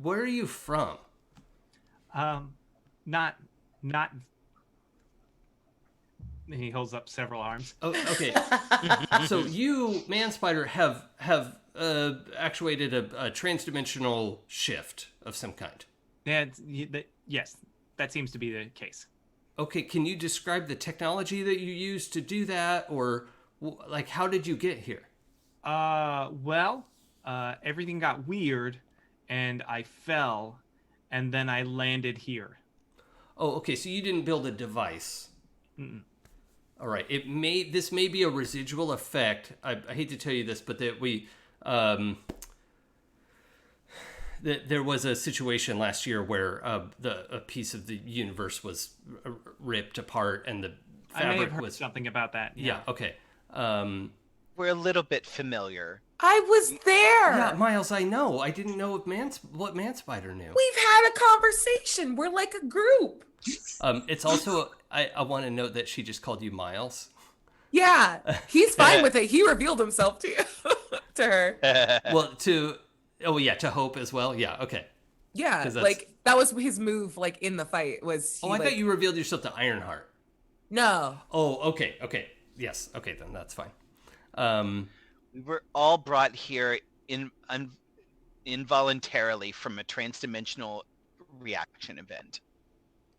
Where are you from? Not. He holds up several arms. Oh, okay. So you, Man Spider, have actuated a transdimensional shift of some kind. Yes, that seems to be the case. Okay, can you describe the technology that you used to do that, or like how did you get here? Everything got weird, and I fell, and then I landed here. Oh, okay. So you didn't build a device. Mm-mm. All right. This may be a residual effect. I hate to tell you this, but that there was a situation last year where a piece of the universe was ripped apart and the fabric I may have heard was something about that. Yeah. Okay. We're a little bit familiar. I was there. Yeah, Miles, I know. I didn't know what Man Spider knew. We've had a conversation. We're like a group. It's also I want to note that she just called you Miles. Yeah, he's fine with it. He revealed himself to you, to her. Well, to Hope as well. Yeah, okay. Yeah, like that was his move. Like in the fight was. I thought you revealed yourself to Ironheart. No. Oh, okay. Yes, okay, then that's fine. We were all brought here involuntarily from a transdimensional reaction event.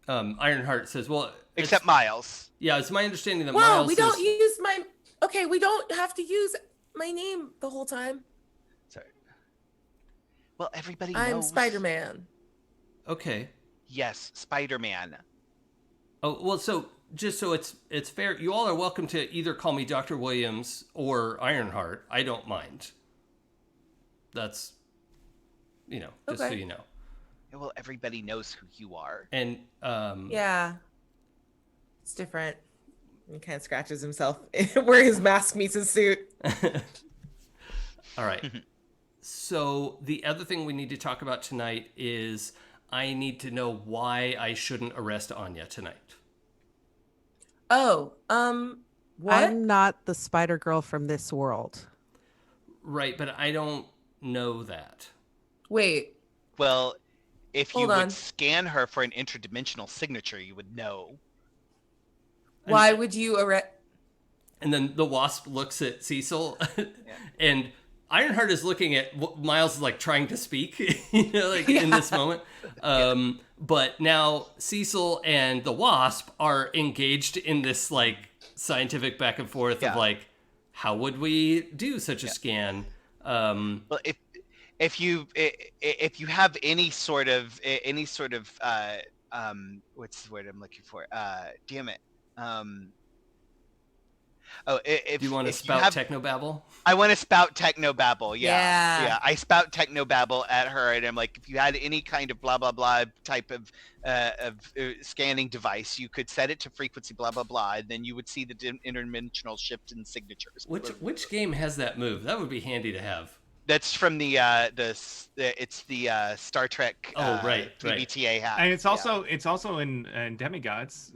Ironheart says, "Well, except Miles." Yeah, it's my understanding that Whoa, Miles. we don't use my. Okay, we don't have to use my name the whole time. Sorry. Well, everybody knows. I'm Spider-Man. Okay. Yes, Spider-Man. Oh well, so just so it's fair, you all are welcome to either call me Dr. Williams or Ironheart. I don't mind. That's, just so you know. Well, everybody knows who you are. And yeah, it's different. He kind of scratches himself where his mask meets his suit. All right. So the other thing we need to talk about tonight is I need to know why I shouldn't arrest Anya tonight. Oh, what? I'm not the Spider Girl from this world. Right, but I don't know that. Wait. Well, if you Hold on. would scan her for an interdimensional signature, you would know. Why would you arrest? And then the Wasp looks at Cecil, and Ironheart is looking at Miles, like trying to speak, in this moment. But now Cecil and the Wasp are engaged in this like scientific back and forth of like, how would we do such a scan? Well, if you have any sort of what's the word I'm looking for? Damn it. Do you want to spout technobabble? I want to spout technobabble. Yeah. I spout technobabble at her, and I'm like, if you had any kind of blah blah blah type of scanning device, you could set it to frequency blah blah blah, and then you would see the interdimensional shift in signatures. Which game has that move? That would be handy to have. That's from the Star Trek. Right. PBTA hat. And it's also in Demigods.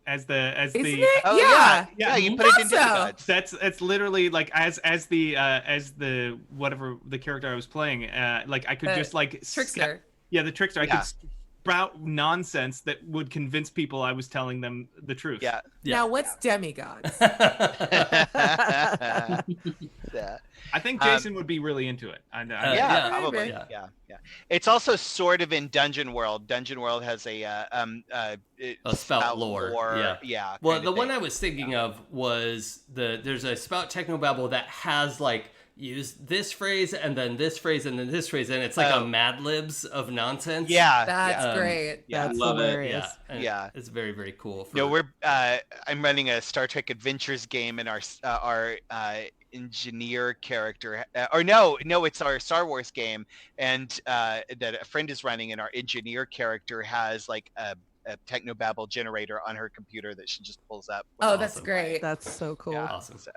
as the Isn't it? Oh Yeah. yeah. You put Thought it into so. gods. That's literally like as the whatever the character I was playing, like I could just like Trickster. the trickster. I Yeah. could sprout nonsense that would convince people I was telling them the truth. Yeah. Now what's demigods? Yeah. I think Jason would be really into it. Yeah, Yeah, probably. yeah. Yeah. It's also sort of in Dungeon World. Dungeon World has a spout lore. Yeah. Well, kinda the one thing. I was thinking of was there's a spout technobabble that has like use this phrase and then this phrase and then this phrase, and it's like a Mad Libs of nonsense. Yeah. That's great. Yeah. That's Love it. hilarious. Yeah, and Yeah. it's very, very cool. No, we're I'm running a Star Trek Adventures game, and our engineer character, it's our Star Wars game, and that a friend is running, and our engineer character has like a technobabble generator on her computer that she just pulls up. Oh, that's Awesome. great. That's so cool. Yeah, Awesome. So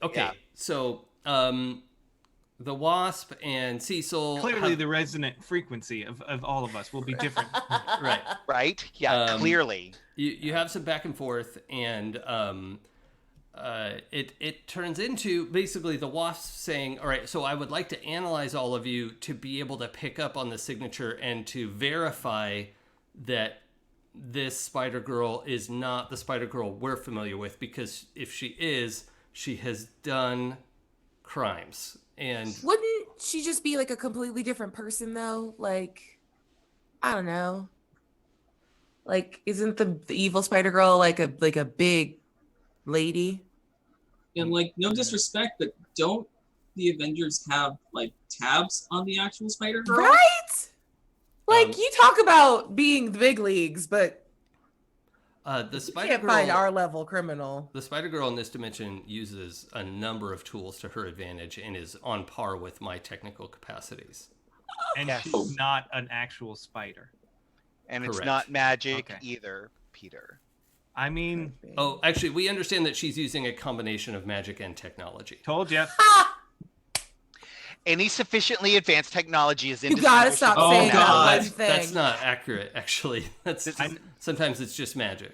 Okay, Yeah. so the Wasp and Cecil Clearly, have- the resonant frequency of all of us will be different. right. yeah, clearly. You have some back and forth, and it turns into basically the Wasp saying, all right, so I would like to analyze all of you to be able to pick up on the signature and to verify that this Spider Girl is not the Spider Girl we're familiar with, because if she is, she has done crimes. And Wouldn't she just be like a completely different person though? Like, I don't know. Like, isn't the evil Spider Girl like a big lady? And like, no disrespect, but don't the Avengers have like tabs on the actual Spider Girl? Right? Like, you talk about being the big leagues, but the you Spider can't Girl, find our level criminal. the Spider Girl in this dimension uses a number of tools to her advantage and is on par with my technical capacities. And Yes. she's not an actual spider. And it's Correct. not magic Okay. either, Peter. I mean, Oh, actually, we understand that she's using a combination of magic and technology. told you. Any sufficiently advanced technology is You gotta indistinguishable stop Oh, from saying that God. one That's, thing. that's not accurate, actually. That's I- sometimes it's just magic.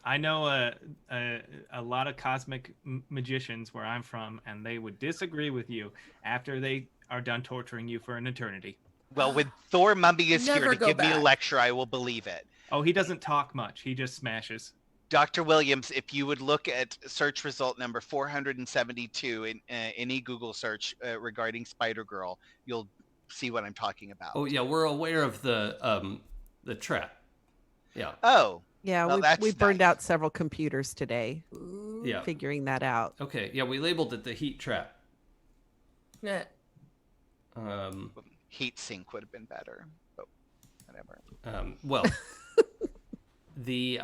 I know a lot of cosmic magicians where I'm from, and they would disagree with you after they are done torturing you for an eternity. Well, when Thor Mummy is here Never to go give me a back. lecture, I will believe it. Oh, he doesn't talk much. He just smashes. Dr. Williams, if you would look at search result number 472 in any Google search regarding Spider-Girl, you'll see what I'm talking about. Oh yeah, we're aware of the trap. Yeah, Oh, Yeah, Well, we that's burned nice. out several computers today Ooh. yeah. figuring that out. Okay, yeah, we labeled it the heat trap. Yeah. heat sink would have been better, but whatever. Well, the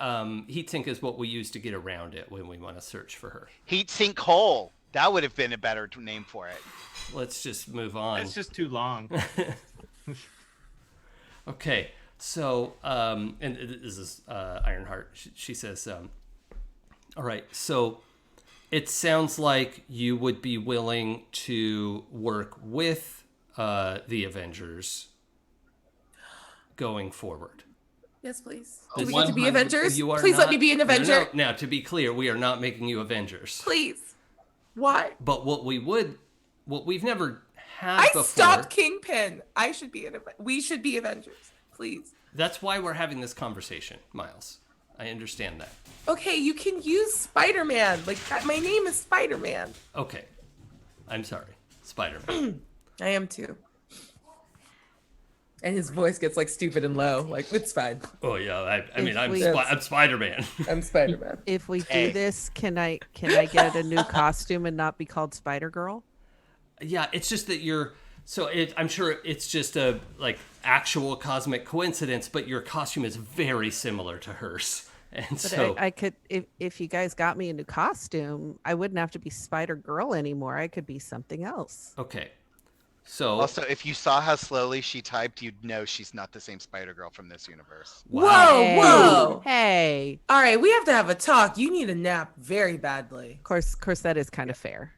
heat sink is what we use to get around it when we want to search for her. Heat sink hole. That would have been a better name for it. Let's just move on. It's just too long. Okay, so and this is Ironheart. She says, "All right, so it sounds like you would be willing to work with the Avengers going forward." Yes, please. Oh, Do we get to be 100. Avengers? You are Please let not- me be an No, no, Avenger. no. Now, to be clear, we are not making you Avengers. Please. Why? But what we've never had I before. stopped Kingpin. I should be we should be Avengers. Please. That's why we're having this conversation, Miles. I understand that. Okay, you can use Spider-Man. Like my name is Spider-Man. Okay, I'm sorry, Spider-Man. I am too. And his voice gets like stupid and low. Like it's fine. Oh yeah, I mean, I'm we- Spider-Man. I'm Spider-Man. If we do Hey. this, can I get a new costume and not be called Spider Girl? Yeah, it's just that you're. So I'm sure it's just a like actual cosmic coincidence, but your costume is very similar to hers, and But so I could, if you guys got me a new costume, I wouldn't have to be Spider Girl anymore. I could be something else. okay. So Also, if you saw how slowly she typed, you'd know she's not the same Spider-Girl from this universe. wow. Whoa, whoa. Hey. All right, we have to have a talk. You need a nap very badly. Of course, that is kind of fair.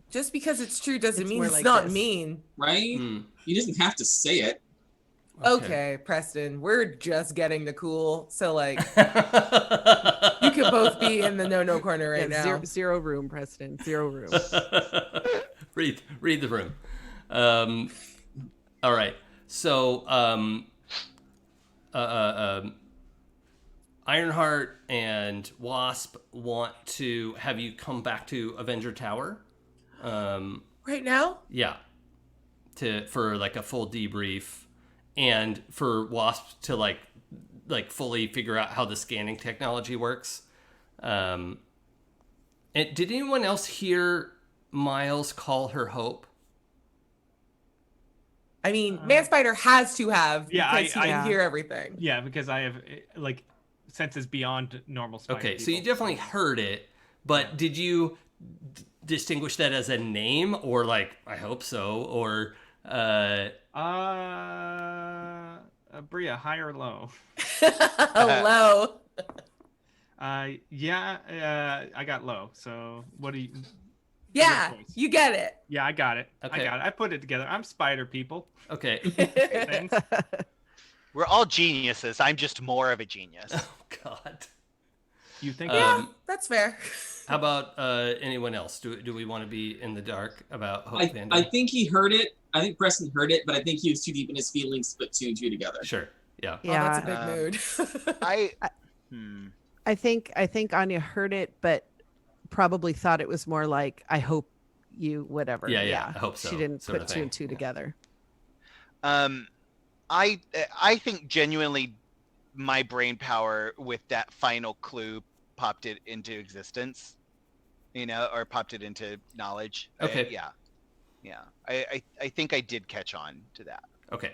Just because it's true doesn't It's mean more it's like not this. mean. Right? Hmm. He doesn't have to say it. Okay, Preston, we're just getting the cool. So like you could both be in the no corner right Yeah, now. zero room, Preston. 0 room. read the room. All right. So Ironheart and Wasp want to have you come back to Avenger Tower. Right now? Yeah. For like a full debrief, and for Wasp to like fully figure out how the scanning technology works. And did anyone else hear Miles call her Hope? I mean, Man Spider has to have Yeah, because he can hear everything. Yeah, because I have like senses beyond normal spider Okay, people. so you definitely heard it, but did you distinguish that as a name, or like I hope so, or Bria, high or low? Low. I got low. So what do you? Yeah, you get it. Yeah, I got it. Okay. I got it. I put it together. I'm spider people. okay? Thanks. We're all geniuses. I'm just more of a genius. Oh God. You think? Yeah, that's fair. How about anyone else? Do we want to be in the dark about Hope Van I Dyne? think he heard it. I think Preston heard it, but I think he was too deep in his feelings to put 2 and 2 together. Sure. Yeah. Oh, that's a big mood. I think Anya heard it, but probably thought it was more like, I hope you whatever. Yeah, I hope so, She didn't sort put of 2 thing. and 2 together. I think genuinely my brain power with that final clue popped it into existence, or popped it into knowledge. Okay. Yeah. I think I did catch on to that. Okay.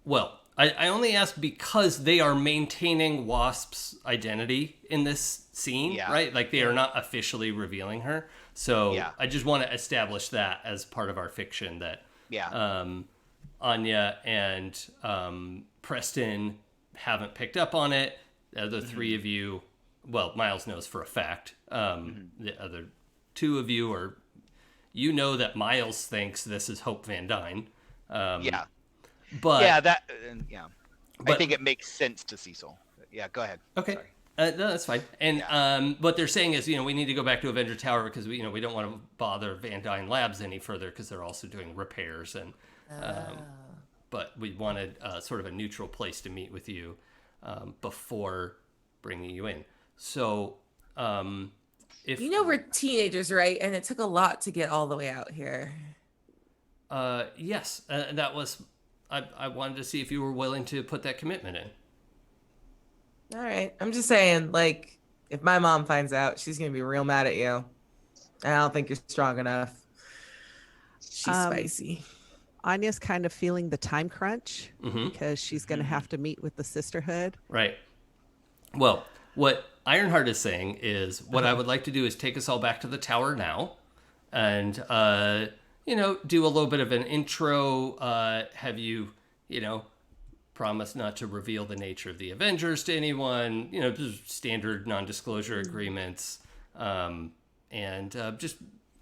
Well, I only ask because they are maintaining Wasp's identity in this scene, right? Like they are not officially revealing her. So I just want to establish that as part of our fiction that Anya and Preston haven't picked up on it. The other 3 of you, well, Miles knows for a fact. The other 2 of you are, that Miles thinks this is Hope Van Dyne. But I think it makes sense to Cecil. Yeah, go ahead. Okay. No, that's fine. And what they're saying is, we need to go back to Avenger Tower because we don't want to bother Van Dyne Labs any further because they're also doing repairs and. But we wanted sort of a neutral place to meet with you before bringing you in. So, if we're teenagers, right? And it took a lot to get all the way out here. Yes, that was. I wanted to see if you were willing to put that commitment in. All right, I'm just saying, like, if my mom finds out, she's gonna be real mad at you. I don't think you're strong enough. She's spicy. Anya's kind of feeling the time crunch because she's going to have to meet with the sisterhood. Right. Well, what Ironheart is saying is what I would like to do is take us all back to the tower now and, do a little bit of an intro. Have you, promise not to reveal the nature of the Avengers to anyone, just standard non-disclosure agreements, and just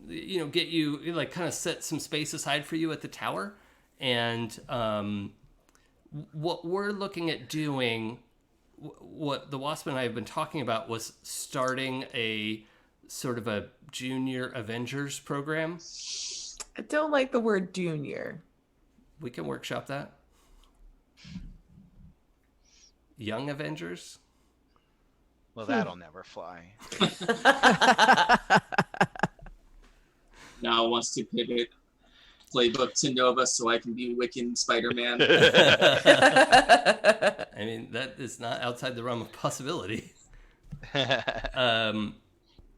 get you like kind of set some space aside for you at the tower. And what we're looking at doing, what the Wasp and I have been talking about, was starting a sort of a junior Avengers program. I don't like the word junior. We can workshop that. Young Avengers? Well, that'll never fly. Now wants to pivot playbook to Nova so I can be Wiccan Spider-Man. I mean, that is not outside the realm of possibility.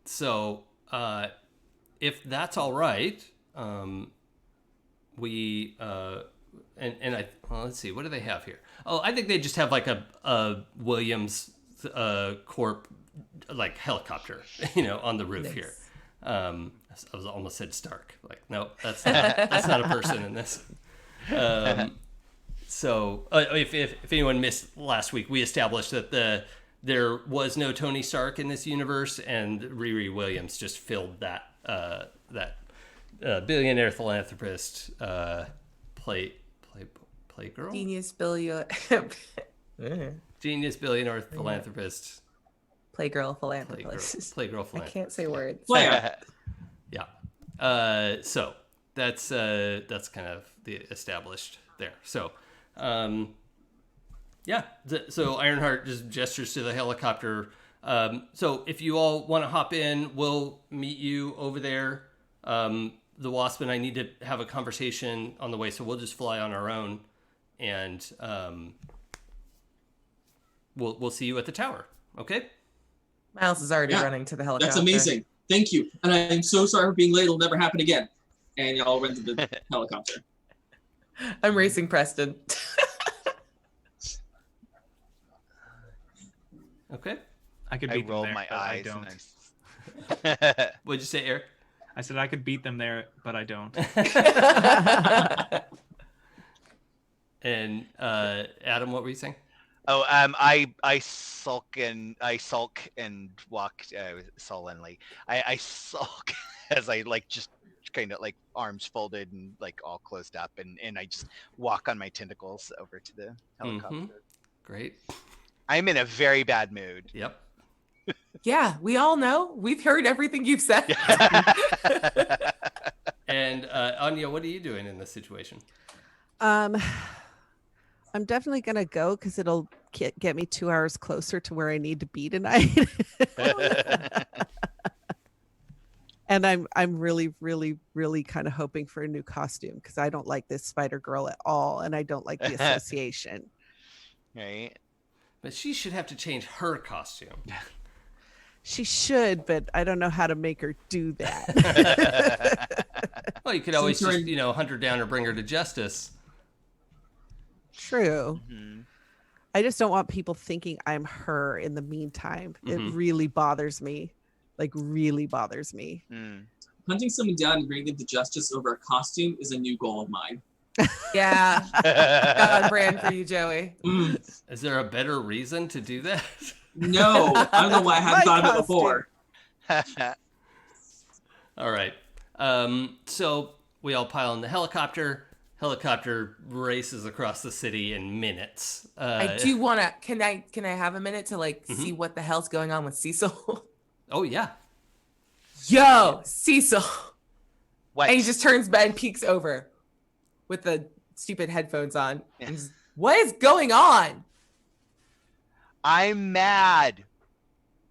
So, if that's all right, we let's see, what do they have here? Oh, I think they just have like a Williams Corp like helicopter, on the roof here. I was almost said Stark. Like, no, that's not a person in this. So, if anyone missed last week, we established that there was no Tony Stark in this universe, and Riri Williams just filled that billionaire philanthropist Playgirl? Genius billionaire. Genius billionaire philanthropist. Playgirl philanthropist. Playgirl I philanthropist. can't say words. Playa. Yeah. So that's kind of the established there. So, yeah. So Ironheart just gestures to the helicopter. So if you all want to hop in, we'll meet you over there. The Wasp and I need to have a conversation on the way, so we'll just fly on our own, and we'll see you at the tower. Okay? Miles is already running to the helicopter. That's amazing. Thank you. And I'm so sorry for being late. It'll never happen again. And y'all run to the helicopter. I'm racing Preston. Okay. I could I beat them roll there, my but I eyes. don't. What'd you say, Eric? I said I could beat them there, but I don't. And Adam, what were you saying? Oh, I sulk and walk sullenly. I sulk as I like just kind of like arms folded and like all closed up, and I just walk on my tentacles over to the helicopter. Mm-hmm. Great. I'm in a very bad mood. Yep. Yeah, we all know. We've heard everything you've said. And Anya, what are you doing in this situation? I'm definitely gonna go because it'll get me 2 hours closer to where I need to be tonight. And I'm really, really, really kind of hoping for a new costume because I don't like this Spider Girl at all, and I don't like the association. Right. But she should have to change her costume. She should, but I don't know how to make her do that. Well, you could always just, hunt her down or bring her to justice. True. Mm-hmm. I just don't want people thinking I'm her in the meantime. Mhm. It really bothers me. Like, really bothers me. Mm. Hunting someone down and bringing them to justice over a costume is a new goal of mine. Yeah. On brand for you, Joey. Is there a better reason to do that? No, I don't know why I haven't thought of it before. All right. So we all pile in the helicopter. Helicopter races across the city in minutes. I do want to. Can I have a minute to see what the hell's going on with Cecil? Oh yeah. Yo, Cecil. What? And he just turns back and peeks over with the stupid headphones on. Yeah. And just, what is going on? I'm mad.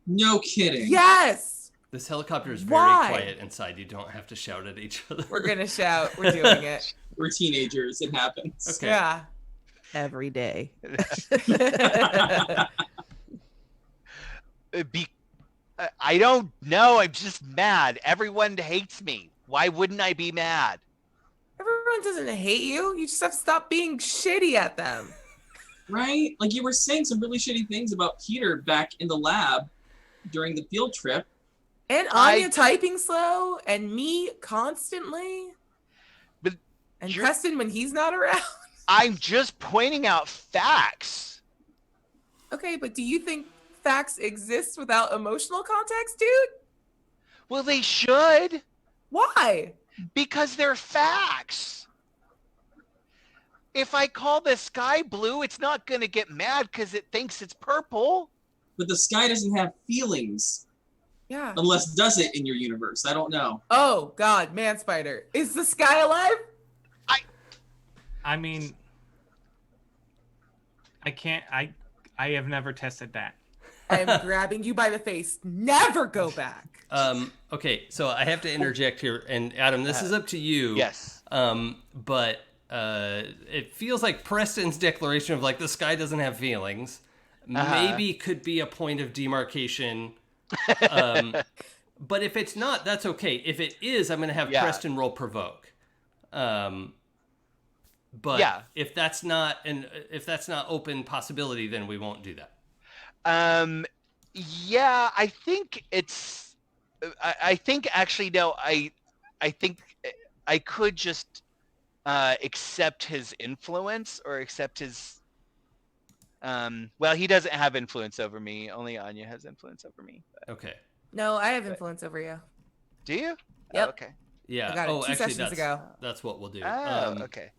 No kidding. Yes. This helicopter is very Why? quiet inside. You don't have to shout at each other. We're going to shout. We're doing it. We're teenagers. It happens. Okay. Yeah. Every day. I don't know. I'm just mad. Everyone hates me. Why wouldn't I be mad? Everyone doesn't hate you. You just have to stop being shitty at them. Right? Like you were saying some really shitty things about Peter back in the lab during the field trip. And Anya typing slow and me constantly. But and you're- Preston when he's not around. I'm just pointing out facts. Okay, but do you think facts exist without emotional context, dude? Well, they should, Why? because they're facts. If I call the sky blue, it's not going to get mad because it thinks it's purple. But the sky doesn't have feelings. Yeah. Unless does it in your universe? I don't know. Oh God, man spider. Is the sky alive? I mean, I have never tested that. I'm grabbing you by the face. Never go back. Okay, so I have to interject here, and Adam, this is up to you. Yes. But it feels like Preston's declaration of the sky doesn't have feelings maybe could be a point of demarcation. But if it's not, that's okay. If it is, I'm going to have Preston roll provoke. But if that's not open possibility, then we won't do that. Yeah, I think it's. I think actually no. I think I could just accept his influence or accept his. Well, he doesn't have influence over me. Only Anya has influence over me. But... Okay. No, I have influence over you. Do you? Yep. Oh, okay. Yeah. I got it 2 actually, sessions ago. that's what we'll do. Oh, okay.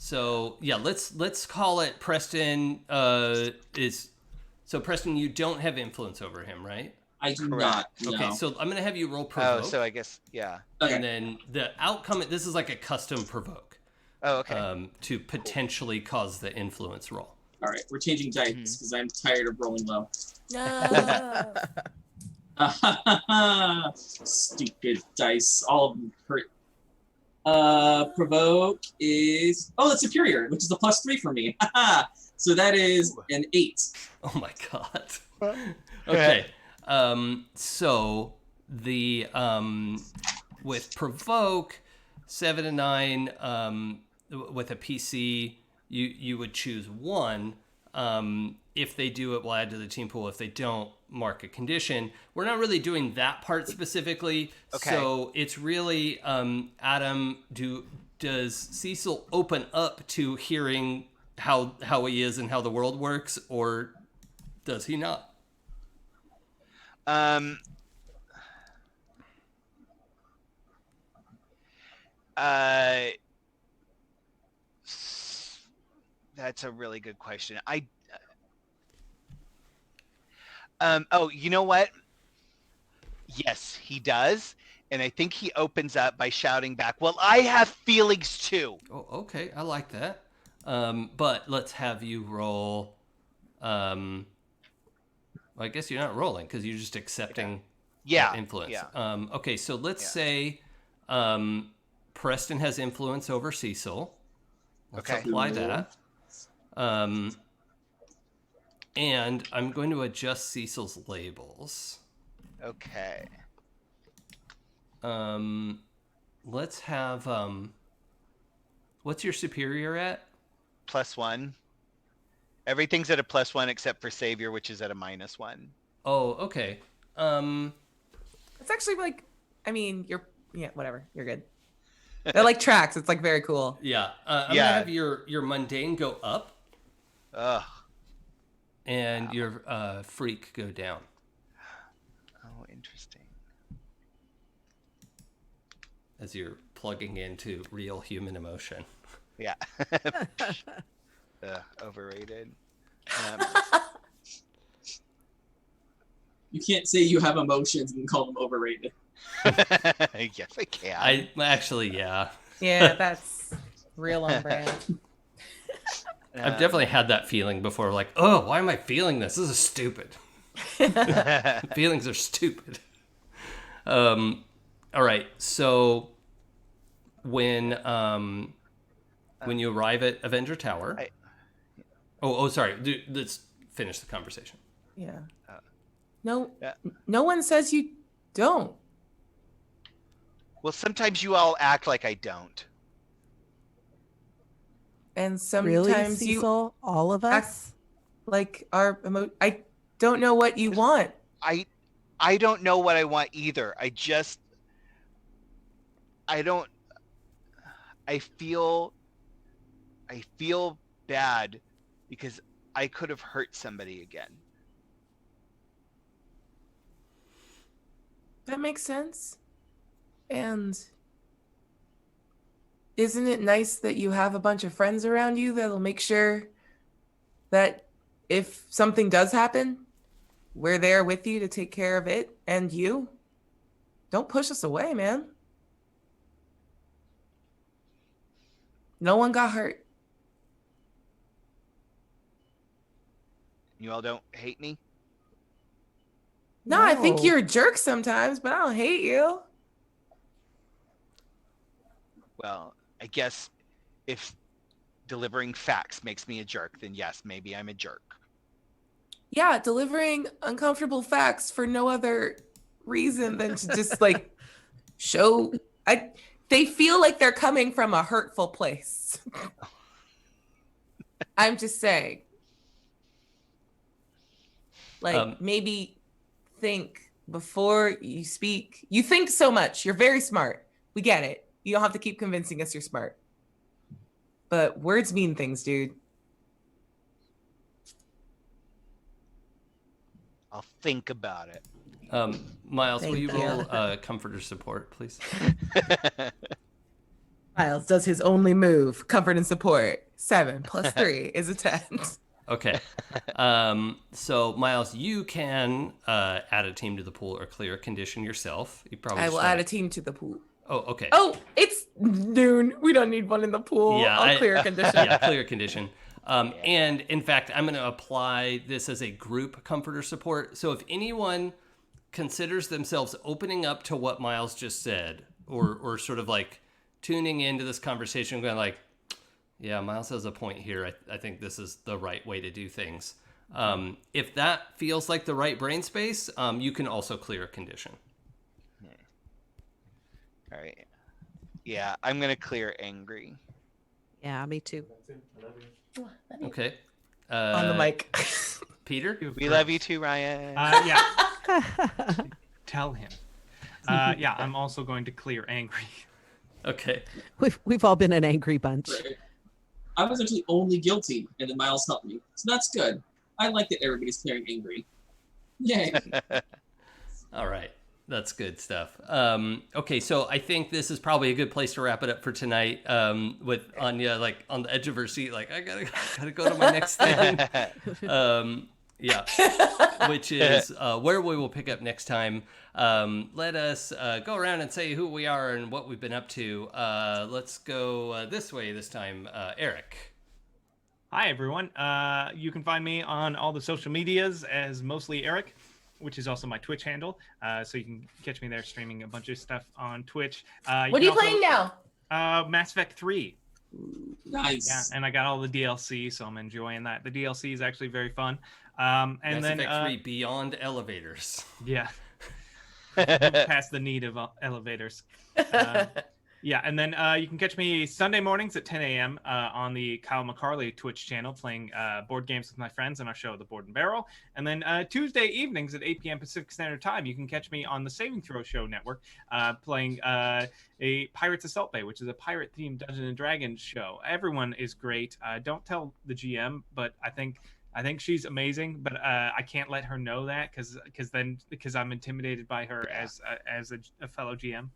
So yeah, let's call it Preston so Preston, you don't have influence over him, right? I do Correct. not. Okay, No. so I'm gonna have you roll provoke. Oh, so I guess yeah. Okay. And then the outcome, this is like a custom provoke. Oh, okay. To potentially cause the influence roll. All right, we're changing dice because I'm tired of rolling low. No. Stupid dice. All of them hurt. Provoke is that's superior, which is a +3 for me. So that is an 8. Oh my god. Okay. So the with provoke 7 to 9 with a PC, you would choose one. If they do it, we'll add to the team pool. If they don't, mark a condition. We're not really doing that part specifically. Okay. So it's really Adam. Does Cecil open up to hearing how he is and how the world works, or does he not? That's a really good question. You know what? Yes, he does. And I think he opens up by shouting back, well, I have feelings too. Oh, okay. I like that. But let's have you roll. Well, I guess you're not rolling because you're just accepting influence. Yeah. Okay, so let's say Preston has influence over Cecil. Let's apply that. And I'm going to adjust Cecil's labels. Okay. Let's have what's your superior at? +1. Everything's at a +1 except for Savior, which is at a -1. Oh, okay. It's actually like, I mean, whatever. You're good. They're like tracks. It's like very cool. Yeah. I'm gonna have your mundane go up. Ugh. And your freak go down. Oh, interesting. As you're plugging into real human emotion. Yeah. Overrated. You can't say you have emotions and call them overrated. Yes, I can. I actually, yeah. Yeah, that's real on brand. I've definitely had that feeling before, like, oh, why am I feeling this? This is stupid. Feelings are stupid. All right, so when you arrive at Avenger Tower, sorry, let's finish the conversation. Yeah. No one says you don't. Well, sometimes you all act like I don't. And sometimes really, you Cecil? All of us? like I don't know what you want. I don't know what I want either. I feel bad because I could have hurt somebody again. That makes sense. And isn't it nice that you have a bunch of friends around you that'll make sure that if something does happen, we're there with you to take care of it and you? Don't push us away, man. No one got hurt. You all don't hate me? No, I think No. you're a jerk sometimes, but I don't hate you. Well, I guess if delivering facts makes me a jerk, then yes, maybe I'm a jerk. Yeah, delivering uncomfortable facts for no other reason than to just like show they feel like they're coming from a hurtful place. I'm just saying. Like maybe think before you speak. You think so much. You're very smart. We get it. You don't have to keep convincing us you're smart. But words mean things, dude. I'll think about it. Miles, will Thank you you. roll comfort or support, please? Miles does his only move, comfort and support. 7 + 3 is a 10. Okay. So Miles, you can add a team to the pool or clear a condition yourself. You probably I just will wanna- add a team to the pool. Oh, okay. Oh, it's noon. We don't need one in the pool. Yeah, I'll clear a condition. Yeah, clear condition. And in fact, I'm going to apply this as a group comforter support. So if anyone considers themselves opening up to what Miles just said, or sort of like tuning into this conversation, going like, yeah, Miles has a point here. I think this is the right way to do things. If that feels like the right brain space, you can also clear a condition. All right. Yeah, I'm gonna clear angry. Yeah, me too. Okay. On the mic. Peter? We love you too, Ryan. Yeah. Tell him. Yeah, I'm also going to clear angry. Okay. We've all been an angry bunch. Right. I was actually only guilty, and then Miles helped me. So that's good. I like that everybody's clearing angry. Yay. All right. That's good stuff. Okay, so I think this is probably a good place to wrap it up for tonight. With Anya like on the edge of her seat, like I gotta go to my next thing. Yeah, which is where we will pick up next time. Let us go around and say who we are and what we've been up to. Let's go this way this time. Eric. Hi, everyone. You can find me on all the social medias as mostly Eric, which is also my Twitch handle. So you can catch me there streaming a bunch of stuff on Twitch. What are you playing now? Mass Effect 3. Nice. Yeah, and I got all the DLC, so I'm enjoying that. The DLC is actually very fun. And Mass then Effect 3 Beyond Elevators. yeah, past the need of elevators. Yeah, and then you can catch me Sunday mornings at 10 a.m. On the Kyle McCarley Twitch channel playing board games with my friends on our show, The Board and Barrel. And then Tuesday evenings at 8 p.m. Pacific Standard Time, you can catch me on the Saving Throw Show Network playing a Pirates Assault Bay, which is a pirate-themed Dungeons and Dragons show. Everyone is great. Don't tell the GM, but I think she's amazing, but I can't let her know that because I'm intimidated by her as a fellow GM.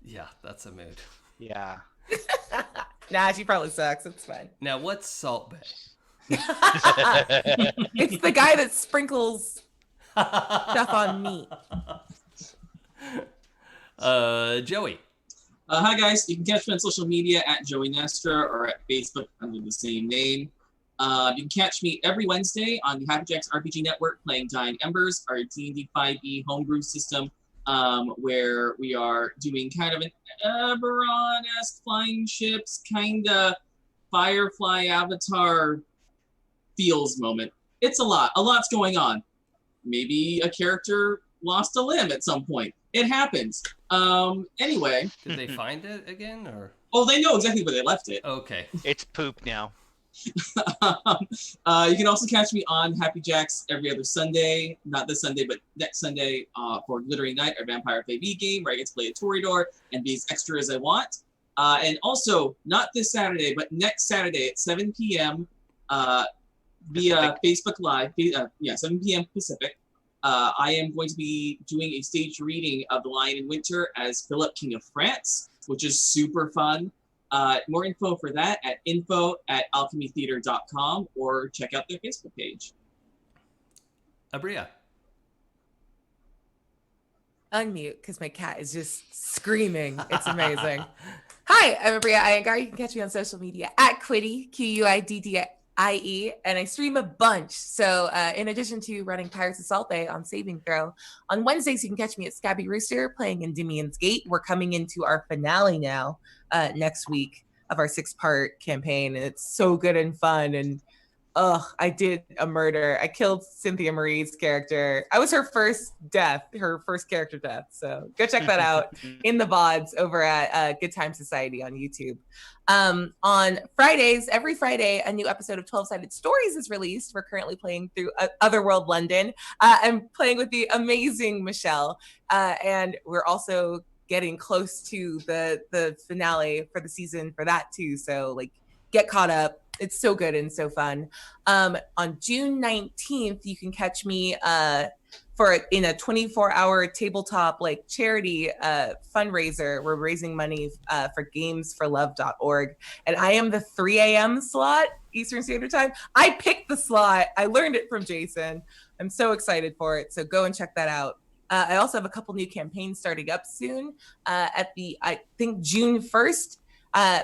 Yeah, that's a mood. Yeah. Nah, she probably sucks. It's fine. Now, what's Salt Bay? It's the guy that sprinkles stuff on meat. Joey. Hi, guys. You can catch me on social media at Joey Nestra or at Facebook under the same name. You can catch me every Wednesday on the Happy Jacks RPG Network playing Dying Embers, our D&D 5e homebrew system, where we are doing kind of an Eberron-esque flying ships, kind of Firefly Avatar feels moment. It's a lot. A lot's going on. Maybe a character lost a limb at some point. It happens. Anyway. Did they find it again, or? Oh, they know exactly where they left it. Okay. It's poop now. You can also catch me on Happy Jacks every other Sunday, not this Sunday, but next Sunday for Glittering Night, our Vampire FAV game, where I get to play a Toreador and be as extra as I want. And also, not this Saturday, but next Saturday at 7 p.m. Via Facebook Live, 7 p.m. Pacific, I am going to be doing a staged reading of The Lion in Winter as Philip, King of France, which is super fun. More info for that at info@alchemytheater.com or check out their Facebook page. Abria. Unmute because my cat is just screaming. It's amazing. Hi, I'm Abria Iyengar. You can catch me on social media at Quiddy, QUIDDIE, and I stream a bunch. So in addition to running Pirates Assault Bay on Saving Throw, on Wednesdays you can catch me at Scabby Rooster playing Endymion's Gate. We're coming into our finale now next week of our 6-part campaign, and it's so good and fun. And I did a murder. I killed Cynthia Marie's character. I was her first death, her first character death. So go check that out in the VODs over at Good Time Society on YouTube. On Fridays, every Friday, a new episode of 12-Sided Stories is released. We're currently playing through Otherworld London. I'm playing with the amazing Michelle. And we're also getting close to the finale for the season for that too. So like get caught up. It's so good and so fun. On June 19th, you can catch me for in a 24-hour tabletop like charity fundraiser. We're raising money for gamesforlove.org, and I am the 3 a.m. slot Eastern Standard Time. I picked the slot. I learned it from Jason. I'm so excited for it. So go and check that out. I also have a couple new campaigns starting up soon. I think June 1st,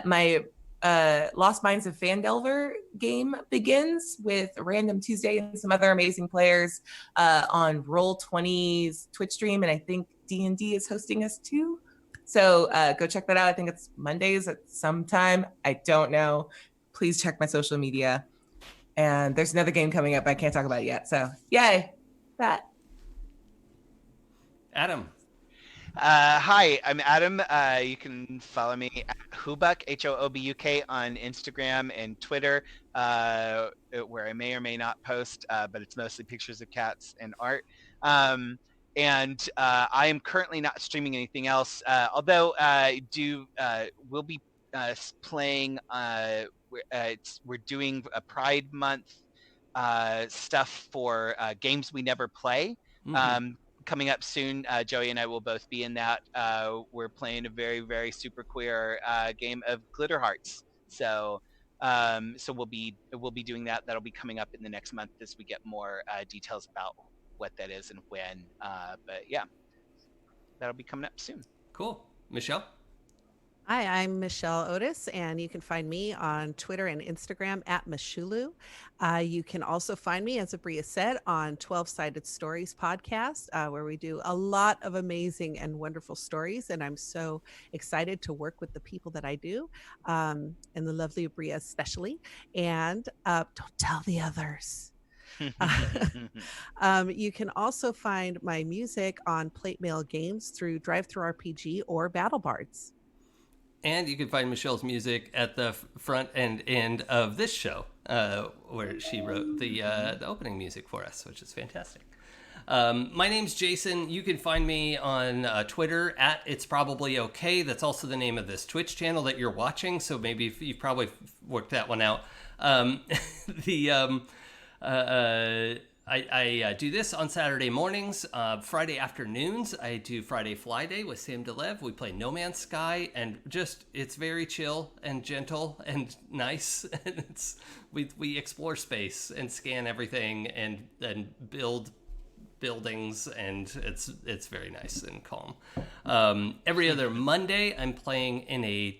my Lost Minds of Phandelver game begins with Random Tuesday and some other amazing players on Roll20's Twitch stream, and I think D&D is hosting us too. So go check that out. I think it's Mondays at some time. I don't know. Please check my social media. And there's another game coming up I can't talk about yet. So yay, that. Adam. Hi, I'm Adam. You can follow me at Hoobuk, Hoobuk on Instagram and Twitter, where I may or may not post, but it's mostly pictures of cats and art. I am currently not streaming anything else, although we'll be playing. We're doing a Pride Month stuff for games we never play. Mm-hmm. Coming up soon. Joey and I will both be in that. We're playing a very, very super queer game of Glitter Hearts. So we'll be doing that. That'll be coming up in the next month as we get more details about what that is and when. But yeah, that'll be coming up soon. Cool. Michelle? Hi, I'm Michelle Otis, and you can find me on Twitter and Instagram at Mashulu. You can also find me, as Abria said, on 12-Sided Stories podcast, where we do a lot of amazing and wonderful stories. And I'm so excited to work with the people that I do, and the lovely Abria especially. And don't tell the others. You can also find my music on Plate Mail Games through Drive-Thru RPG or Battle Bards. And you can find Michelle's music at the front and end of this show, where she wrote the opening music for us, which is fantastic. My name's Jason. You can find me on Twitter at It's Probably Okay. That's also the name of this Twitch channel that you're watching, so maybe you've probably worked that one out. I do this on Saturday mornings. Friday afternoons, I do Friday Fly Day with Sam DeLev. We play No Man's Sky, and it's very chill and gentle and nice. And we explore space and scan everything and build buildings, and it's very nice and calm. Every other Monday, I'm playing in a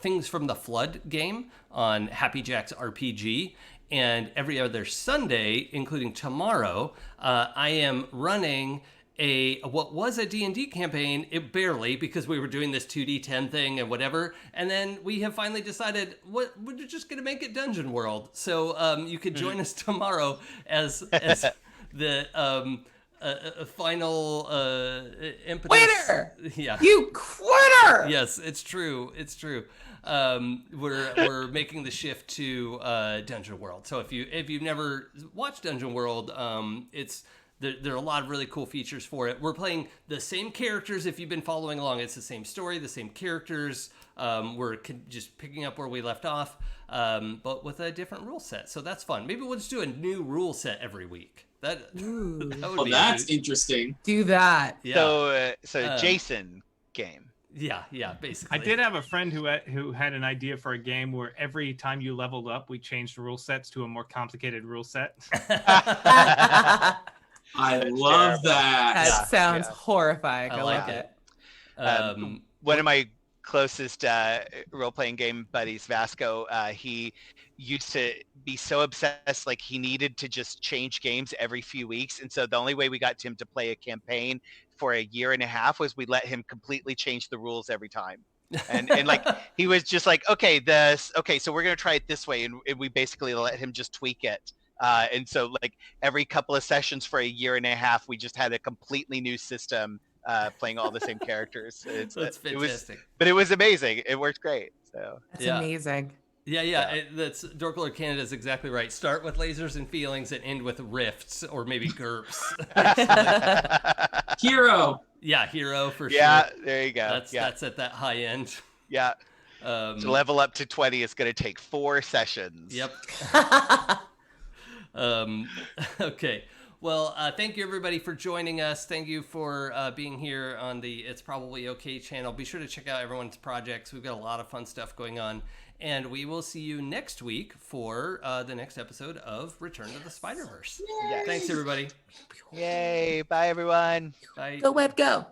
Things from the Flood game on Happy Jack's RPG. And every other Sunday, including tomorrow, I am running what was a D&D campaign, barely, because we were doing this 2D10 thing and whatever. And then we have finally decided, we're just going to make it Dungeon World. So you could join us tomorrow as the final impetus. Quitter! Yeah. You quitter! Yes, it's true. It's true. We're making the shift to Dungeon World. So if you've never watched Dungeon World, there are a lot of really cool features for it. We're playing the same characters. If you've been following along, it's the same story, the same characters. We're just picking up where we left off, but with a different rule set. So that's fun. Maybe we'll just do a new rule set every week. That would be that's interesting. Do that. Yeah. So Jason game. Yeah, basically. I did have a friend who had an idea for a game where every time you leveled up, we changed the rule sets to a more complicated rule set. I love that. That sounds horrifying. I like it. One of my closest role-playing game buddies, Vasco, he used to be so obsessed, like he needed to just change games every few weeks. And so the only way we got him to play a campaign for a year and a half was we let him completely change the rules every time. And like he was just like, okay, so we're gonna try it this way, and we basically let him just tweak it. And so like every couple of sessions for a year and a half, we just had a completely new system, playing all the same characters. That's fantastic. But it was amazing. It worked great. So That's amazing. Yeah. That's Dork Lord Canada is exactly right. Start with lasers and feelings and end with rifts or maybe GURPS. Hero. Yeah, hero for sure. Yeah, there you go. That's at that high end. Yeah. To level up to 20 is going to take 4 sessions. Yep. Okay. Well, thank you everybody for joining us. Thank you for being here on the It's Probably Okay channel. Be sure to check out everyone's projects. We've got a lot of fun stuff going on. And we will see you next week for the next episode of Return to the Spiderverse. Yes. Thanks, everybody. Yay. Bye, everyone. Bye. Go web, go.